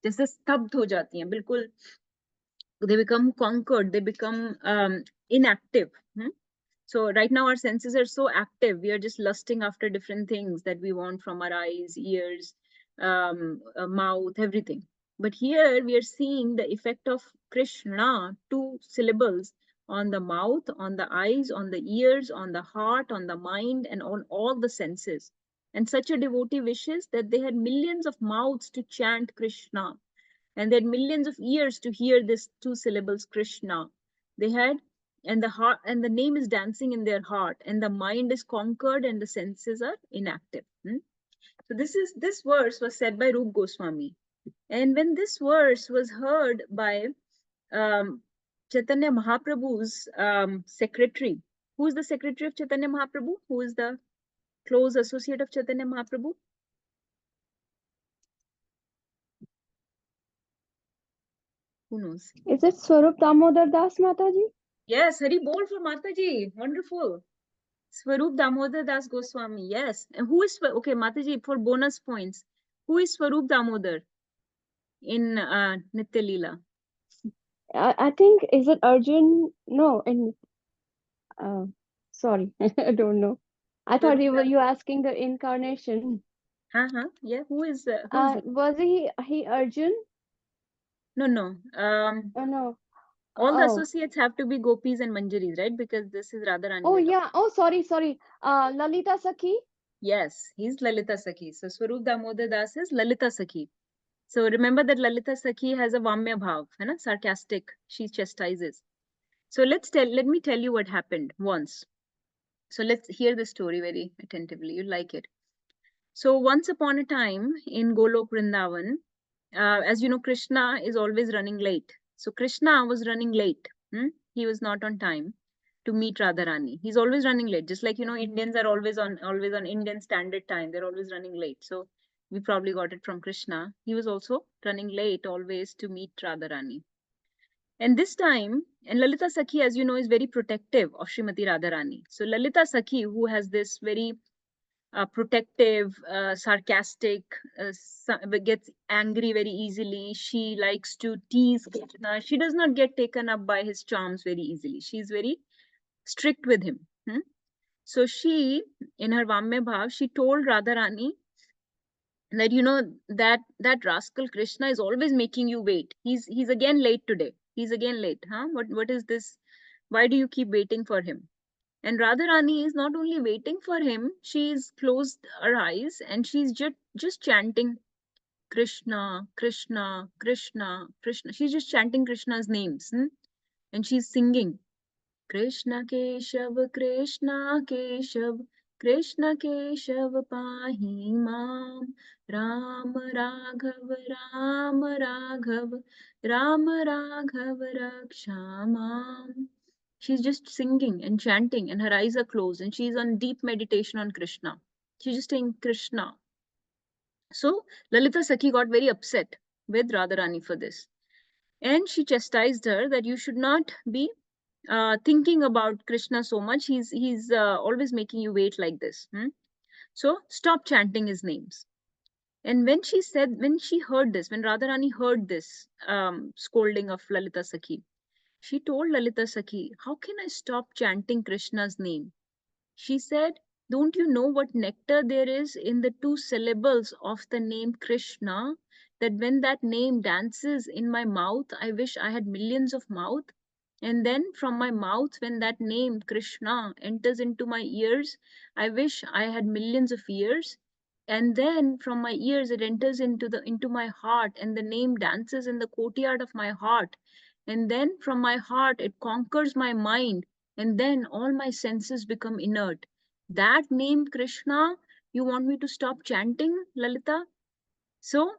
जैसे स्तब्ध हो जाती हैं, बिल्कुल. They become conquered. They become inactive. So right now our senses are so active. We are just lusting after different things that we want from our eyes, ears, mouth, everything. But here we are seeing the effect of Krishna, two syllables on the mouth, on the eyes, on the ears, on the heart, on the mind, and on all the senses. And such a devotee wishes that they had millions of mouths to chant Krishna, and they had millions of ears to hear this two syllables Krishna. They had, and the heart and the name is dancing in their heart, and the mind is conquered and the senses are inactive. So this verse was said by Rup Goswami. And when this verse was heard by Chaitanya Mahaprabhu's secretary, who is the secretary of Chaitanya Mahaprabhu? Who is the close associate of Chaitanya Mahaprabhu? Who knows? Is it Swarup Damodar Das Mataji? Yes, Hari Bol for Mataji. Wonderful. Swarup Damodar Das Goswami. Yes. And who is, okay, Mataji, for bonus points, who is Swarup Damodar in Nitya Leela? I think, is it Arjun? No, sorry, I don't know. I thought you asking the incarnation. Yeah, who is Was he Arjun? No. No. All the associates have to be gopis and manjaris, right? Because this is Radharani. Oh yeah. Oh, sorry. Lalita Sakhi. Yes, he's Lalita Sakhi. So Swarup Damodar Das is Lalita Sakhi. So remember that Lalita Sakhi has a Vamya Bhav, sarcastic. She chastises. So let me tell you what happened once. So let's hear the story very attentively. You'll like it. So once upon a time in Golok Vrindavan, as you know, Krishna is always running late. So Krishna was running late. He was not on time to meet Radharani. He's always running late. Just like, Indians are always on Indian standard time. They're always running late. So we probably got it from Krishna. He was also running late always to meet Radharani. And this time, and Lalita Sakhi, as you know, is very protective of Srimati Radharani. So Lalita Sakhi, who has this very protective, sarcastic, gets angry very easily. She likes to tease Krishna. She does not get taken up by his charms very easily. She's very strict with him. So she, in her Vamya Bhav, she told Radharani that that rascal Krishna is always making you wait. He's again late today. He's again late. What is this? Why do you keep waiting for him? And Radharani is not only waiting for him, she's closed her eyes and she's just chanting Krishna, Krishna, Krishna, Krishna. She's just chanting Krishna's names. And she's singing Krishna Keshav, Krishna Keshav, Krishna Keshav Pahi Mam, Ram Raghav, Ram Raghav, Ram Raghav Raksha Mam. She's just singing and chanting and her eyes are closed and she's on deep meditation on Krishna. She's just saying Krishna. So Lalita Sakhi got very upset with Radharani for this. And she chastised her that you should not be thinking about Krishna so much. He's always making you wait like this. So stop chanting his names. And when she heard this, when Radharani heard this scolding of Lalita Sakhi, she told Lalita Sakhi, how can I stop chanting Krishna's name? She said, don't you know what nectar there is in the two syllables of the name Krishna? That when that name dances in my mouth, I wish I had millions of mouth. And then from my mouth, when that name Krishna enters into my ears, I wish I had millions of ears. And then from my ears, it enters into my heart, and the name dances in the courtyard of my heart. And then from my heart, it conquers my mind, and then all my senses become inert. That name Krishna, you want me to stop chanting, Lalita? So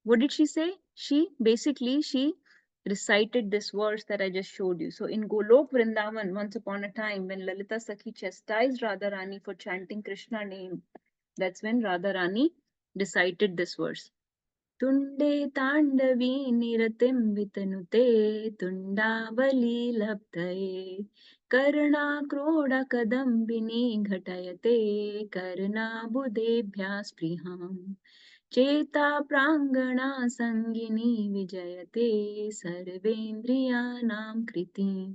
what did she say? She recited this verse that I just showed you. So in Golok Vrindavan, once upon a time, when Lalita Sakhi chastised Radharani for chanting Krishna name, that's when Radharani recited this verse. Tunde tandavi niratim vitanute tundavali labdhaye karna kroda kadambini ghatayate karna budebhya spriham चेता प्रांगणा संगिनी विजयते सर्वेन्द्रियाणां कृतिं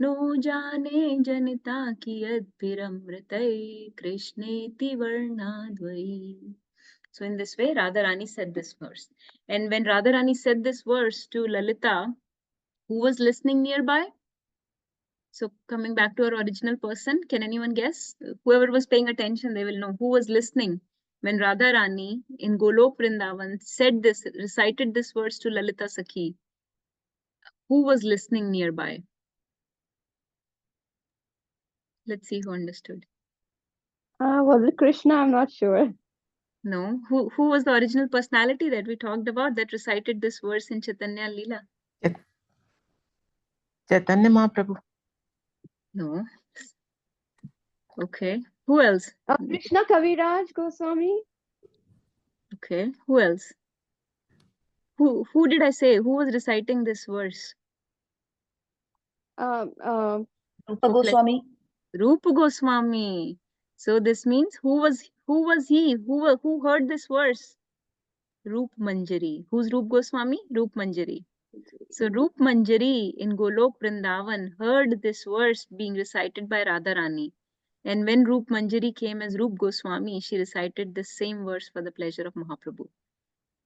no जाने जनिता कियद्भिरमृतै कृष्णेति वर्णाद्वयी. So in this way, Radharani said this verse. And when Radharani said this verse to Lalita, who was listening nearby? So coming back to our original person, can anyone guess? Whoever was paying attention, they will know who was listening. When Radharani in Golok Vrindavan said this, recited this verse to Lalita Sakhi, who was listening nearby? Let's see who understood. Was it Krishna? I'm not sure. No. Who was the original personality that we talked about that recited this verse in Chaitanya Leela? Chaitanya Mahaprabhu. No. Okay. Who else? Krishna Kaviraj Goswami. Okay. Who else? Who did I say? Who was reciting this verse? Rupa Goswami. Rupa Goswami. So this means who was he? Who heard this verse? Rup Manjari. Who's Rup Goswami? Rup Manjari. So Rup Manjari in Golok Vrindavan heard this verse being recited by Radharani. And when Rup Manjari came as Rup Goswami, she recited the same verse for the pleasure of Mahaprabhu.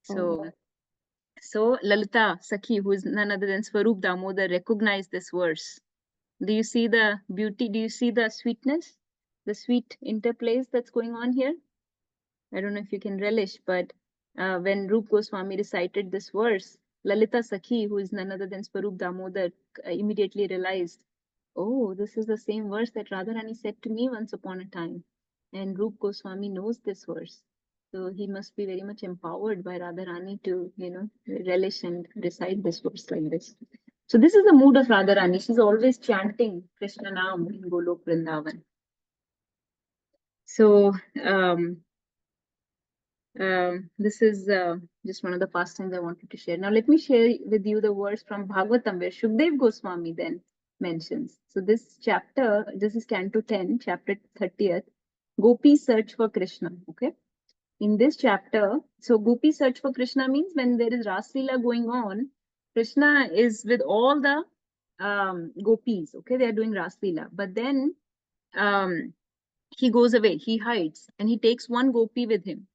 So Lalita Sakhi, who is none other than Swarup Damodar, recognized this verse. Do you see the beauty? Do you see the sweetness? The sweet interplays that's going on here? I don't know if you can relish, but when Rup Goswami recited this verse, Lalita Sakhi, who is none other than Swarup Damodar, immediately realized, oh, this is the same verse that Radharani said to me once upon a time. And Rup Goswami knows this verse. So he must be very much empowered by Radharani to, relish and recite this verse like this. So this is the mood of Radharani. She's always chanting Krishna Naam in Golok Vrindavan. So this is just one of the pastimes I wanted to share. Now let me share with you the verse from Bhagavatam where Shukdev Goswami then mentions. So this chapter, this is Canto 10, chapter 30th, Gopi search for Krishna. Okay. In this chapter, so Gopi search for Krishna means when there is Ras Leela going on, Krishna is with all the gopis. Okay, they are doing Ras Leela. But then he goes away, he hides, and he takes one gopi with him.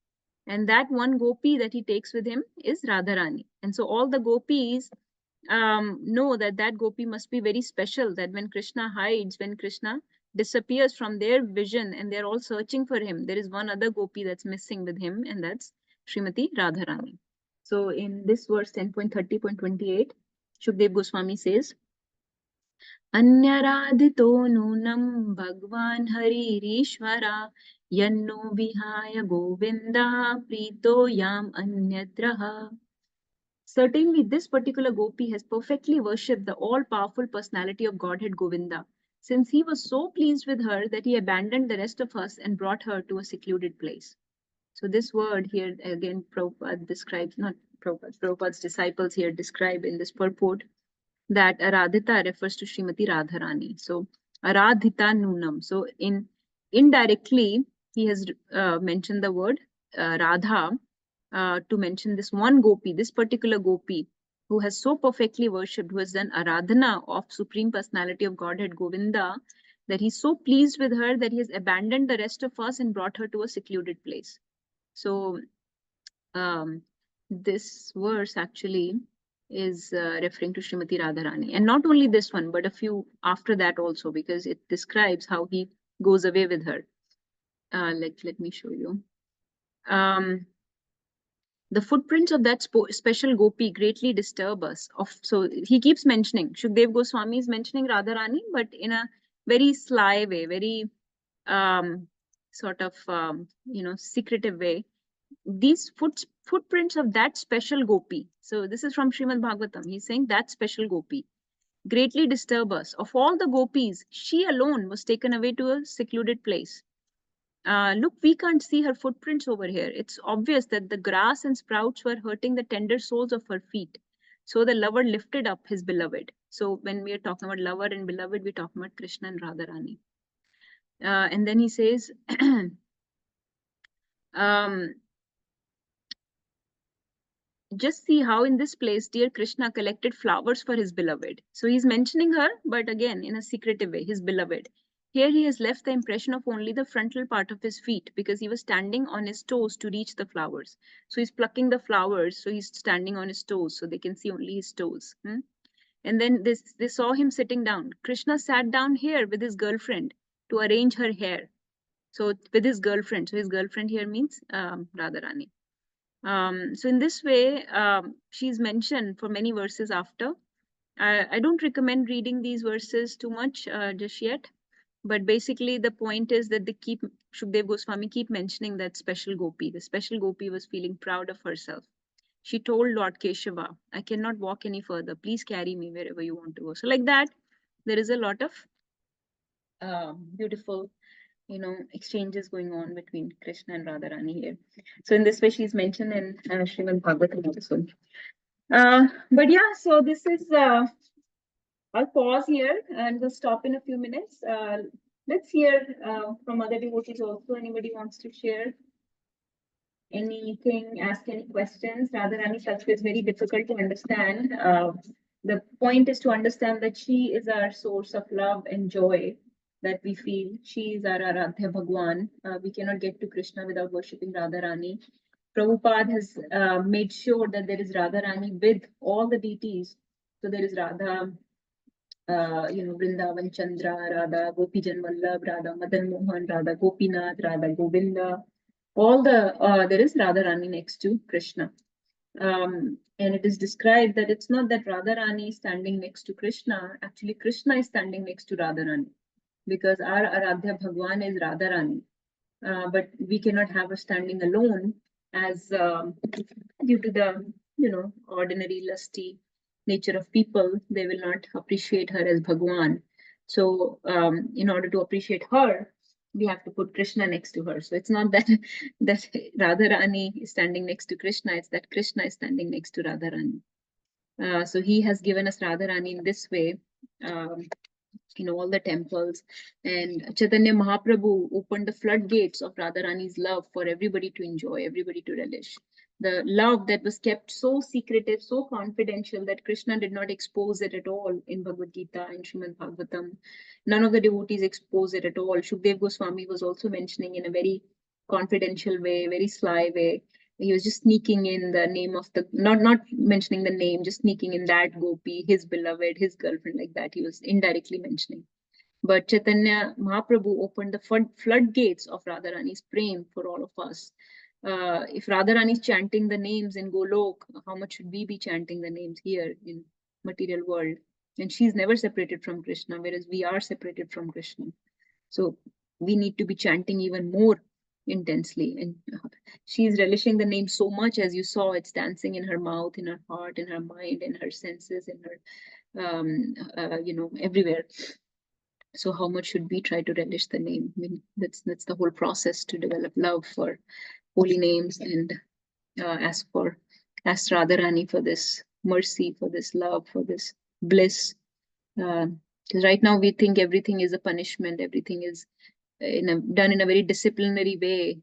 And that one gopi that he takes with him is Radharani. And so all the gopis know that that gopi must be very special, that when Krishna hides, when Krishna disappears from their vision and they're all searching for him, there is one other gopi that's missing with him, and that's Srimati Radharani. So in this verse 10.30.28, Shukdev Goswami says, Anyaradhito nunam Bhagwan Haririshvara Yanno Vihaya Govinda Prito Yam Anyatraha. Certainly, this particular gopi has perfectly worshipped the all-powerful personality of Godhead Govinda, since he was so pleased with her that he abandoned the rest of us and brought her to a secluded place. So this word here, again, Prabhupada describes, not Prabhupada's disciples here describe in this purport that Aradhita refers to Srimati Radharani. So Aradhita Nunam. So indirectly, he has mentioned the word Radha to mention this one gopi, this particular gopi, who has so perfectly worshipped, who has done Aradhana of Supreme Personality of Godhead Govinda, that he's so pleased with her that he has abandoned the rest of us and brought her to a secluded place. So this verse actually is referring to Srimati Radharani, and not only this one, but a few after that also, because it describes how he goes away with her. Let me show you. The footprints of that special gopi greatly disturb us. So he keeps mentioning, Shukdev Goswami is mentioning Radharani, but in a very sly way, very sort of secretive way. These footprints of that special gopi. So this is from Srimad Bhagavatam. He's saying that special gopi greatly disturb us. Of all the gopis, she alone was taken away to a secluded place. Look, we can't see her footprints over here. It's obvious that the grass and sprouts were hurting the tender soles of her feet. So the lover lifted up his beloved. So when we are talking about lover and beloved, we're talking about Krishna and Radharani. And then he says, just see how in this place dear Krishna collected flowers for his beloved. So he's mentioning her, but again in a secretive way, his beloved. Here he has left the impression of only the frontal part of his feet because he was standing on his toes to reach the flowers. So he's plucking the flowers, so he's standing on his toes, so they can see only his toes. And then they saw him sitting down. Krishna sat down here with his girlfriend to arrange her hair. So with his girlfriend, so his girlfriend here means Radharani. So in this way, she's mentioned for many verses after. I don't recommend reading these verses too much just yet, but basically the point is that Shukdev Goswami keep mentioning that special gopi. The special gopi was feeling proud of herself. She told Lord Keshava, I cannot walk any further. Please carry me wherever you want to go. So like that, there is a lot of beautiful exchanges going on between Krishna and Radharani here. So in this way, she's mentioned in Srimad Bhagavatam also. But yeah, so this is, I'll pause here and we'll stop in a few minutes. Let's hear from other devotees also. Anybody wants to share anything, ask any questions? Radharani Tattva is very difficult to understand. The point is to understand that she is our source of love and joy that we feel. She is our Aradhya Bhagwan. We cannot get to Krishna without worshipping Radharani. Prabhupada has made sure that there is Radharani with all the deities. So there is Radha, Vrindavan Chandra, Radha Gopijan Vallabh, Radha Madan Mohan, Radha Gopinath, Radha Govinda. All the there is Radharani next to Krishna. And it is described that it's not that Radharani is standing next to Krishna, actually Krishna is standing next to Radharani, because our Aradhya Bhagwan is Radharani. But we cannot have her standing alone as due to the ordinary lusty nature of people, they will not appreciate her as Bhagwan. So in order to appreciate her, we have to put Krishna next to her. So it's not that Radharani is standing next to Krishna, it's that Krishna is standing next to Radharani. So he has given us Radharani in this way, in all the temples. And Chaitanya Mahaprabhu opened the floodgates of Radharani's love for everybody to enjoy, everybody to relish. The love that was kept so secretive, so confidential that Krishna did not expose it at all in Bhagavad Gita and Srimad Bhagavatam. None of the devotees expose it at all. Shukdev Goswami was also mentioning in a very confidential way, very sly way. He was just sneaking in the name of the, not mentioning the name, just sneaking in that gopi, his beloved, his girlfriend, like that. He was indirectly mentioning. But Chaitanya Mahaprabhu opened the floodgates of Radharani's prem for all of us. If Radharani is chanting the names in Golok, how much should we be chanting the names here in material world? And she's never separated from Krishna, whereas we are separated from Krishna. So we need to be chanting even more intensely. And she's relishing the name so much, as you saw, it's dancing in her mouth, in her heart, in her mind, in her senses, in her, everywhere. So how much should we try to relish the name? I mean, that's the whole process to develop love for holy names and ask for ask Radharani for this mercy, for this love, for this bliss. Because right now we think everything is a punishment, everything is done in a very disciplinary way,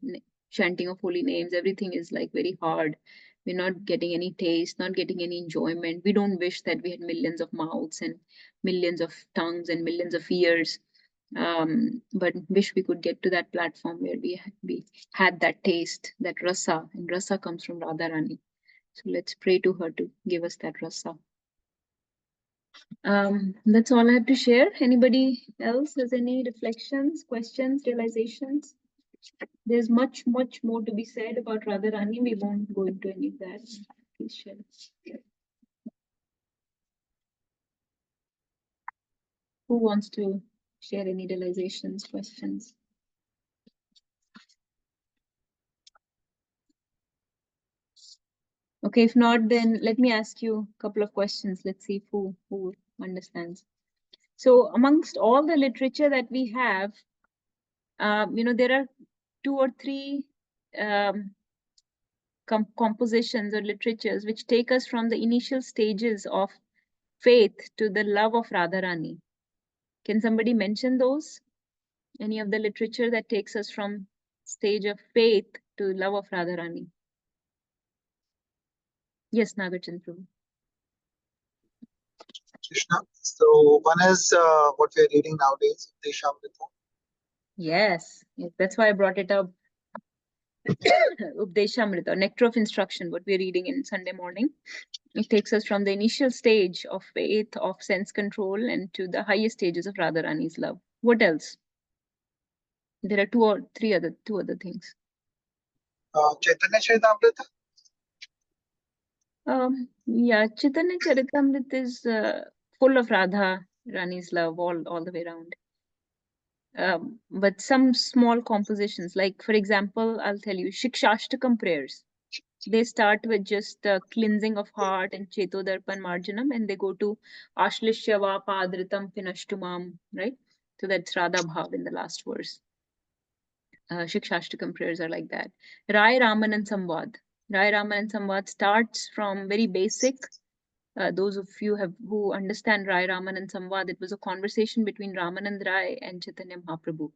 chanting of holy names, everything is like very hard. We're not getting any taste, not getting any enjoyment. We don't wish that we had millions of mouths and millions of tongues and millions of ears. But wish we could get to that platform where we had that taste, that rasa, and rasa comes from Radharani. So let's pray to her to give us that rasa. That's all I have to share. Anybody else has any reflections, questions, realizations? There's much, much more to be said about Radharani. We won't go into any of that. Please share. Who wants to share any realizations, questions? Okay, if not, then let me ask you a couple of questions. Let's see who understands. So amongst all the literature that we have, there are 2 or 3 compositions or literatures which take us from the initial stages of faith to the love of Radharani. Can somebody mention those? Any of the literature that takes us from stage of faith to love of Radharani? Yes, Nagarchan Prabhu. Krishna. So one is what we are reading nowadays, Updeshamrita. Yes, that's why I brought it up. Updeshamrita, Nectar of Instruction, what we're reading in Sunday morning. It takes us from the initial stage of faith, of sense control, and to the highest stages of Radharani's love. What else? There are 2 or 3 other things. Chaitanya Charitamrita. Yeah, Chaitanya Charitamrita is full of Radha Rani's love all the way around. But some small compositions, like for example, I'll tell you, Shikshashtakam prayers. They start with just cleansing of heart and Chetodarpan Marjanam, and they go to Ashlishyava Padritam Pinashtumam, right? So that's Radha Bhav in the last verse. Shikshashtakam prayers are like that. Rai Ramanan Samvad. Rai Ramanan Samvad starts from very basic. Those of you who understand Rai Ramanan Samvad, it was a conversation between Ramanand Rai and Chaitanya Mahaprabhu.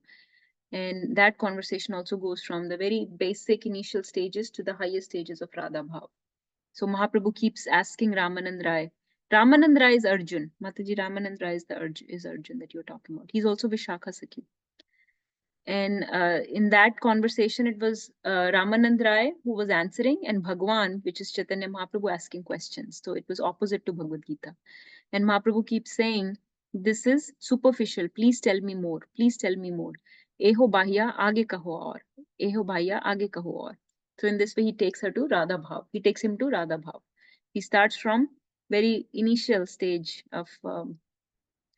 And that conversation also goes from the very basic initial stages to the highest stages of Radha Bhav. So Mahaprabhu keeps asking Ramanand Rai. Ramanand Rai is Arjun. Mataji, Ramanand Rai is Arjun that you're talking about. He's also Vishakha Sakhi. And in that conversation, it was Ramanand Rai who was answering, and Bhagwan, which is Chaitanya Mahaprabhu, asking questions. So it was opposite to Bhagavad Gita. And Mahaprabhu keeps saying, this is superficial. Please tell me more. Please tell me more. Eho Bahya Aage Kaho Aur. Eho Bahya Aage Kaho Aur. So in this way, he takes her to Radha Bhav. He takes him to Radha Bhav. He starts from very initial stage of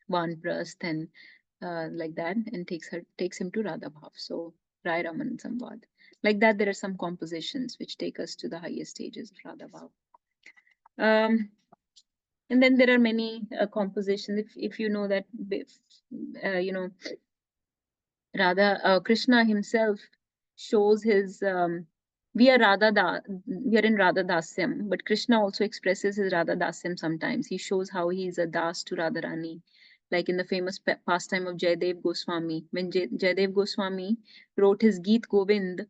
Vanprasth and like that, and takes him to Radha Bhav. So Rai Raman Samvad. Like that, there are some compositions which take us to the highest stages of Radha Bhav. And then there are many compositions. If you know that, Krishna himself shows his. We are in Radha Dasyam, but Krishna also expresses his Radha Dasyam sometimes. He shows how he is a das to Radharani, like in the famous pastime of Jayadev Goswami. When Jayadev Goswami wrote his Geet Govind,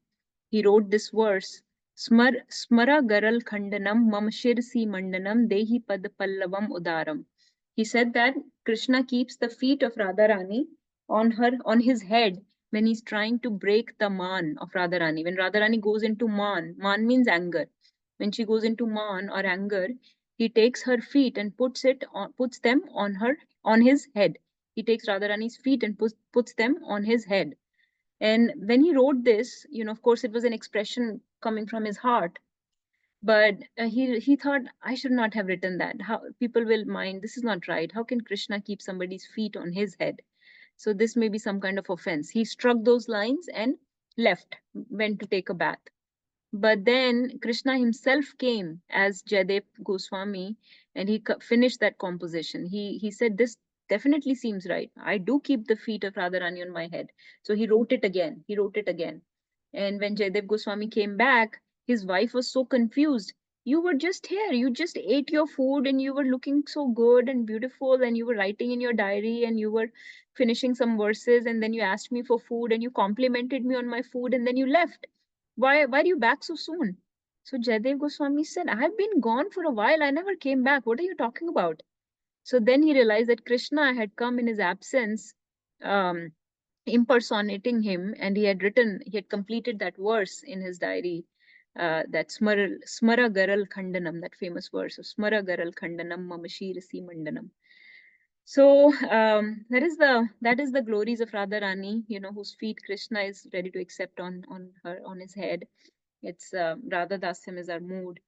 he wrote this verse: Smara garal khandanam mam shirsi mandanam dehi pad pallavam udaram. He said that Krishna keeps the feet of Radharani on his head when he's trying to break the man of Radharani. When Radharani goes into man means anger. When she goes into man or anger, he takes her feet and puts them on his head. He takes Radharani's feet and puts them on his head. And when he wrote this, of course, it was an expression coming from his heart. But he thought, I should not have written that. How people will mind, this is not right. How can Krishna keep somebody's feet on his head? So this may be some kind of offense. He struck those lines and went to take a bath. But then Krishna himself came as Jayadev Goswami, and he finished that composition. He said, this definitely seems right. I do keep the feet of Radharani on my head. So he wrote it again. And when Jayadev Goswami came back, his wife was so confused. You were just here. You just ate your food and you were looking so good and beautiful, and you were writing in your diary and you were finishing some verses, and then you asked me for food and you complimented me on my food, and then you left. Why are you back so soon? So Jayadev Goswami said, I have been gone for a while. I never came back. What are you talking about? So then he realized that Krishna had come in his absence, um, impersonating him, and he had completed that verse in his diary, that Smara Garal Khandanam, that famous verse of Smara Garal Khandanam Mamashirasi Mandanam. So that is the glories of Radharani, whose feet Krishna is ready to accept on his head. It's Radha Dasyam is our mood.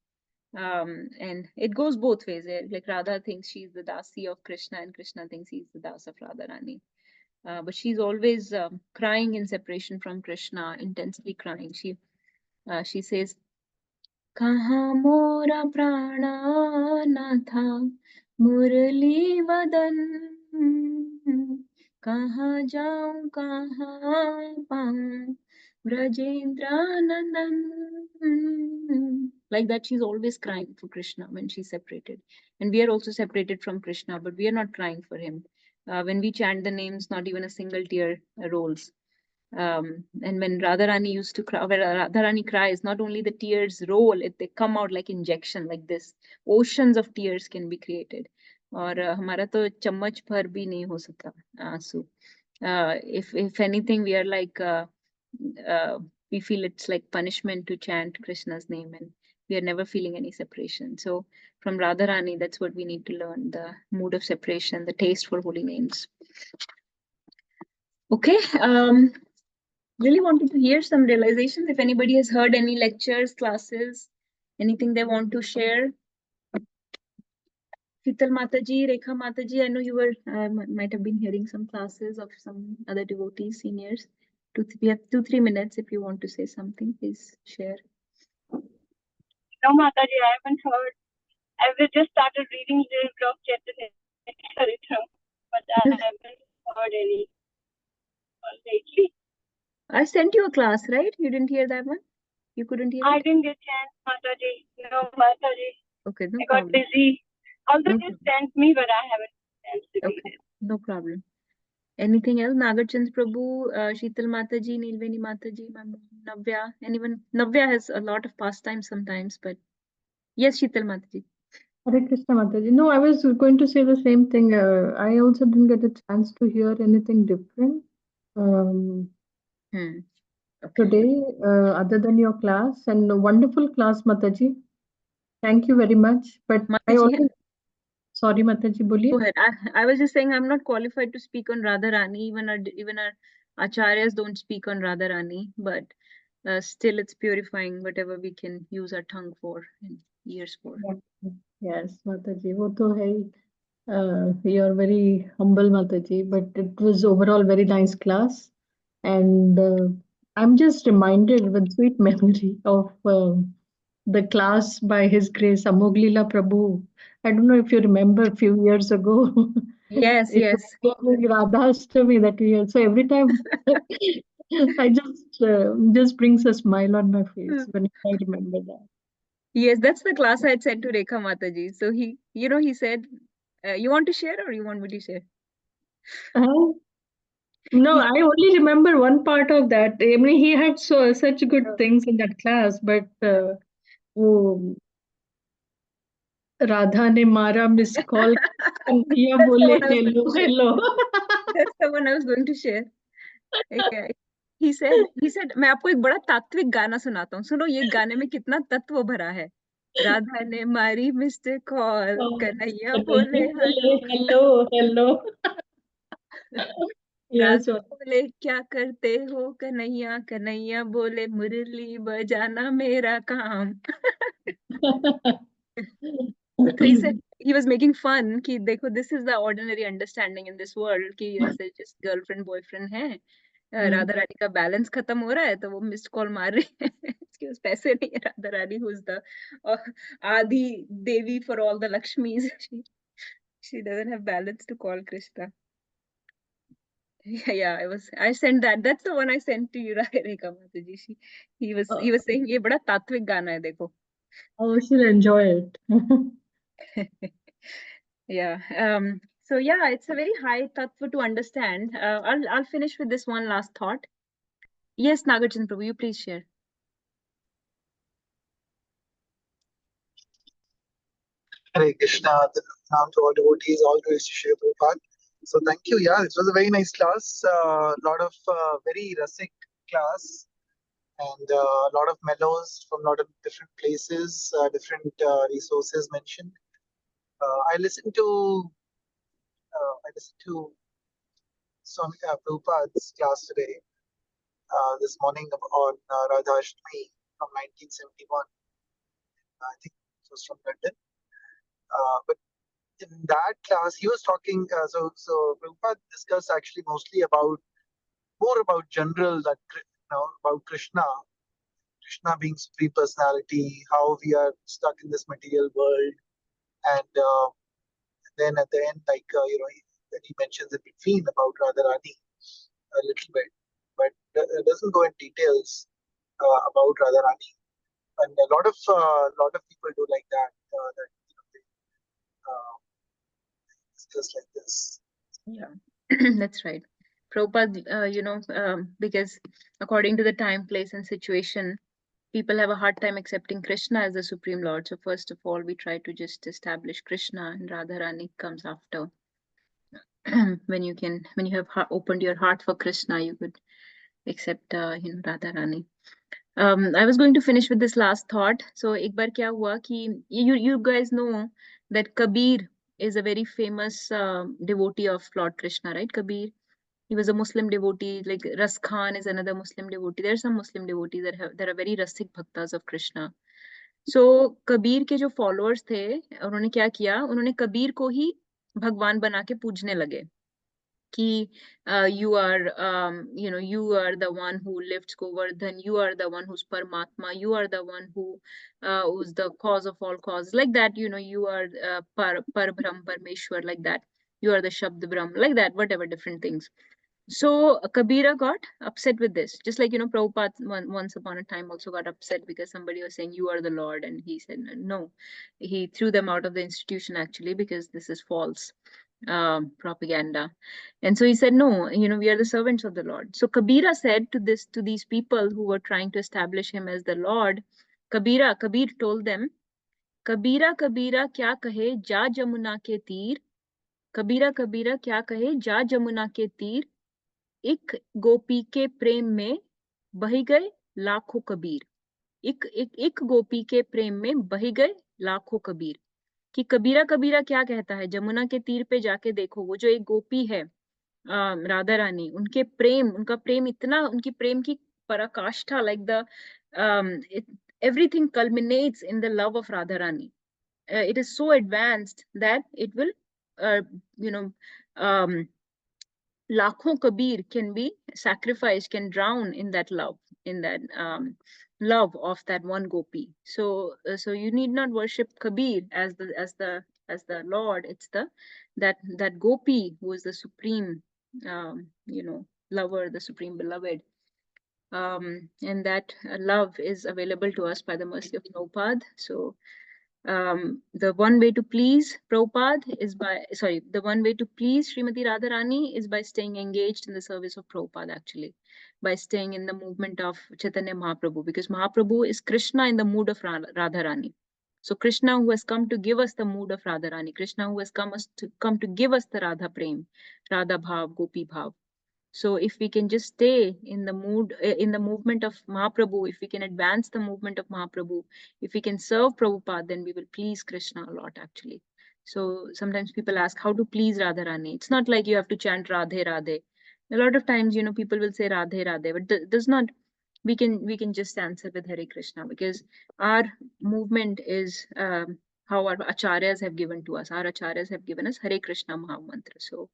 And it goes both ways. Like Radha thinks she's the Dasi of Krishna, and Krishna thinks he's the Das of Radharani. But she's always crying in separation from Krishna, intensely crying. She says, "Kaha mora prana natha murli vadan, kaha jaun kaha paun Brajendra Nandan." Like that, she's always crying for Krishna when she's separated. And we are also separated from Krishna, but we are not crying for him. When we chant the names, not even a single tear rolls. And when Radharani used to cry, when Radharani cries, not only the tears roll, they come out like injection, like this. Oceans of tears can be created. और हमारा तो चम्मच भर भी नहीं हो सकता आंसू. If anything, we are like we feel it's like punishment to chant Krishna's name, and we are never feeling any separation. So from Radharani, that's what we need to learn: the mood of separation, the taste for holy names. Okay. Really wanted to hear some realizations. If anybody has heard any lectures, classes, anything they want to share. Sheetal Mataji, Rekha Mataji, I know you were might have been hearing some classes of some other devotees, seniors. We have 2-3 minutes. If you want to say something, please share. No, Mataji, I haven't heard. I've just started reading the book of Chaitanya Charitam, but I haven't heard any lately. I sent you a class, right? You didn't hear that one? You couldn't hear it? I didn't get chance, Mataji. No, Mataji. Okay, no I problem. got busy. Although No you problem. sent me, but I haven't chance to read Okay, it. no problem. Anything else? Nagarchand Prabhu, Sheetal Mataji, Nilveni Mataji, Navya, anyone? Navya has a lot of pastimes sometimes, but yes, Sheetal Mataji. Hare Krishna Mataji. No, I was going to say the same thing. I also didn't get a chance to hear anything different Okay. today, other than your class. And a wonderful class, Mataji. Thank you very much. But I Mataji, always... Sorry, Mataji, boliye. go ahead. I was just saying I'm not qualified to speak on Radharani. Even our acharyas don't speak on Radharani, but still it's purifying whatever we can use our tongue for and ears for. Yes, Mataji, wo to hai. You are very humble, Mataji, but it was overall very nice class. And I'm just reminded with sweet memory of the class by His Grace Amoglila Prabhu. I don't know if you remember a few years ago. Yes, It yes. was Radhashtami that year. So every time I just brings a smile on my face when I remember that. Yes, that's the class I had sent to Rekha Mataji. So he said, you want to share or you want me to share? No, I only remember one part of that. I mean, he had such good things in that class, but वो राधा ने मारा miss call Kanhaiya बोले hello hello. That's the one I was going to share. Okay. He said, मैं आपको एक बड़ा तात्विक गाना सुनाता हूँ. सुनो ये गाने में कितना तत्व भरा है. राधा ने मारी मिस्टर कॉल, कन्हैया बोले हेलो हेलो. Yes, राधा बोले क्या करते हो कन्हैया, कन्हैया बोले मुरली बजाना मेरा काम. So he said he was making fun कि देखो this is the ordinary understanding in this world कि ऐसे just girlfriend boyfriend है. राधा रानी का बैलेंस खत्म हो रहा है तो वो मिस्ड कॉल मार रही है. उसके पास पैसे नहीं है. राधा रानी who's the आदि देवी for all the Lakshmis. She doesn't have balance to call Krishna. Yeah, I sent that. That's the one I sent to you, Rekha Mataji. He was saying ये बड़ा तात्विक गाना है देखो. Oh, she'll enjoy it. Yeah. So yeah, it's a very high tattva to understand. I'll finish with this one last thought. Yes, Nagarjuna Prabhu, you please share. Hare Krishna, Nam to all devotees, all to Shri Prabhupada. So thank you. Yeah, it was a very nice class. A lot of very rasic class and a lot of mellows from a lot of different places, different resources mentioned. I listened to Swami Prabhupada's class today, this morning on Radhashtami from 1971. I think it was from London. But in that class, he was talking. So Prabhupada discussed actually mostly more about general about Krishna being supreme personality, how we are stuck in this material world, and then at the end, then he mentions in between about Radharani a little bit, but doesn't go in details about Radharani. And a lot of people do like that. That they discuss like this. Yeah, that's right. Prabhupada, because according to the time, place, and situation, people have a hard time accepting Krishna as the Supreme Lord. So first of all, we try to just establish Krishna, and Radharani comes after. when you have opened your heart for Krishna, you could accept Radharani. I was going to finish with this last thought. So एक बार क्या हुआ कि you guys know that Kabir is a very famous devotee of Lord Krishna, right? Kabir, he was a Muslim devotee. Like Ras Khan is another Muslim devotee. There are some Muslim devotees that are very rasik bhaktas of Krishna. So Kabir के जो followers थे, उन्होंने क्या किया? उन्होंने कबीर को ही भगवान बना के पूजने लगे. Ki, you are the one who lifts Govardhan, you are the one who's Paramatma, you are the one who's the cause of all causes, like that, you are Parabram Parmeshwar, like that, you are the Shabd Brahm, like that, whatever, different things. So Kabira got upset with this, just like, Prabhupada once upon a time also got upset because somebody was saying, you are the Lord, and he said, no. He threw them out of the institution actually because this is false propaganda. And so he said, no, we are the servants of the Lord. So Kabira said to these people who were trying to establish him as the Lord, Kabir told them, Kabira kya kahe ja jamuna ke tir, Kabira kya kahe ja jamuna ke tir, ik gopi ke prem mein बही गए लाखों कबीर. एक गोपी के प्रेम में बही गए लाखों कबीर. कि कबीरा क्या कहता है, जमुना के तीर पे जाके देखो, वो जो एक गोपी है राधा रानी, उनका प्रेम इतना, उनकी प्रेम की पराकाष्ठा, like the everything culminates in the love of Radha Rani. It is so advanced that it will lakhon kabir can be sacrificed, can drown in that love, in that love of that one gopi. So you need not worship Kabir as the Lord. It's that gopi who is the supreme lover, the supreme beloved. And that love is available to us by the mercy of Prabhupada. So the one way to please Prabhupada is the one way to please Srimati Radharani is by staying engaged in the service of Prabhupada, actually, by staying in the movement of Chaitanya Mahaprabhu, because Mahaprabhu is Krishna in the mood of Radharani. So Krishna who has come to give us the mood of Radharani, Krishna who has come to give us the Radha Prem, Radha Bhav, Gopi Bhav. So if we can just stay in the mood, in the movement of Mahaprabhu, if we can advance the movement of Mahaprabhu, if we can serve Prabhupada, then we will please Krishna a lot, actually. So sometimes people ask how to please Radharani. It's not like you have to chant Radhe Radhe. A lot of times, people will say Radhe Radhe, but does not. We can just answer with Hare Krishna, because our movement is how our acharyas have given to us. Our acharyas have given us Hare Krishna Mahamantra. So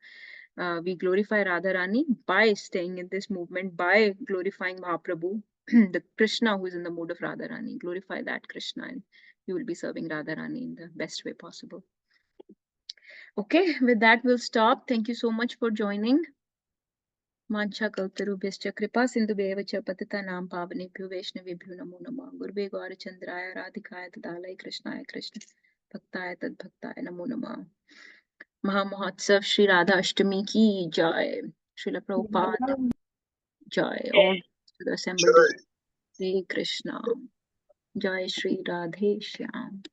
we glorify Radharani by staying in this movement, by glorifying Mahaprabhu, the Krishna who is in the mood of Radharani. Glorify that Krishna, and you will be serving Radharani in the best way possible. Okay, with that we'll stop. Thank you so much for joining. Mancha kaltarubhyascha kripa sindhubhyeva cha patitanam pavanebhyo vaishnavebhyo namo namah. Gurve Gaurachandraya Radhikaya Tadalai Krishnaya Krishna Bhaktaya Tadbhaktaya namo namah. Mahamahotsav Shri Radhashtami ki jai. Srila Prabhupada jai. All to the assembled Jai. Hare Krishna. Jai Shri Radhe Shyam.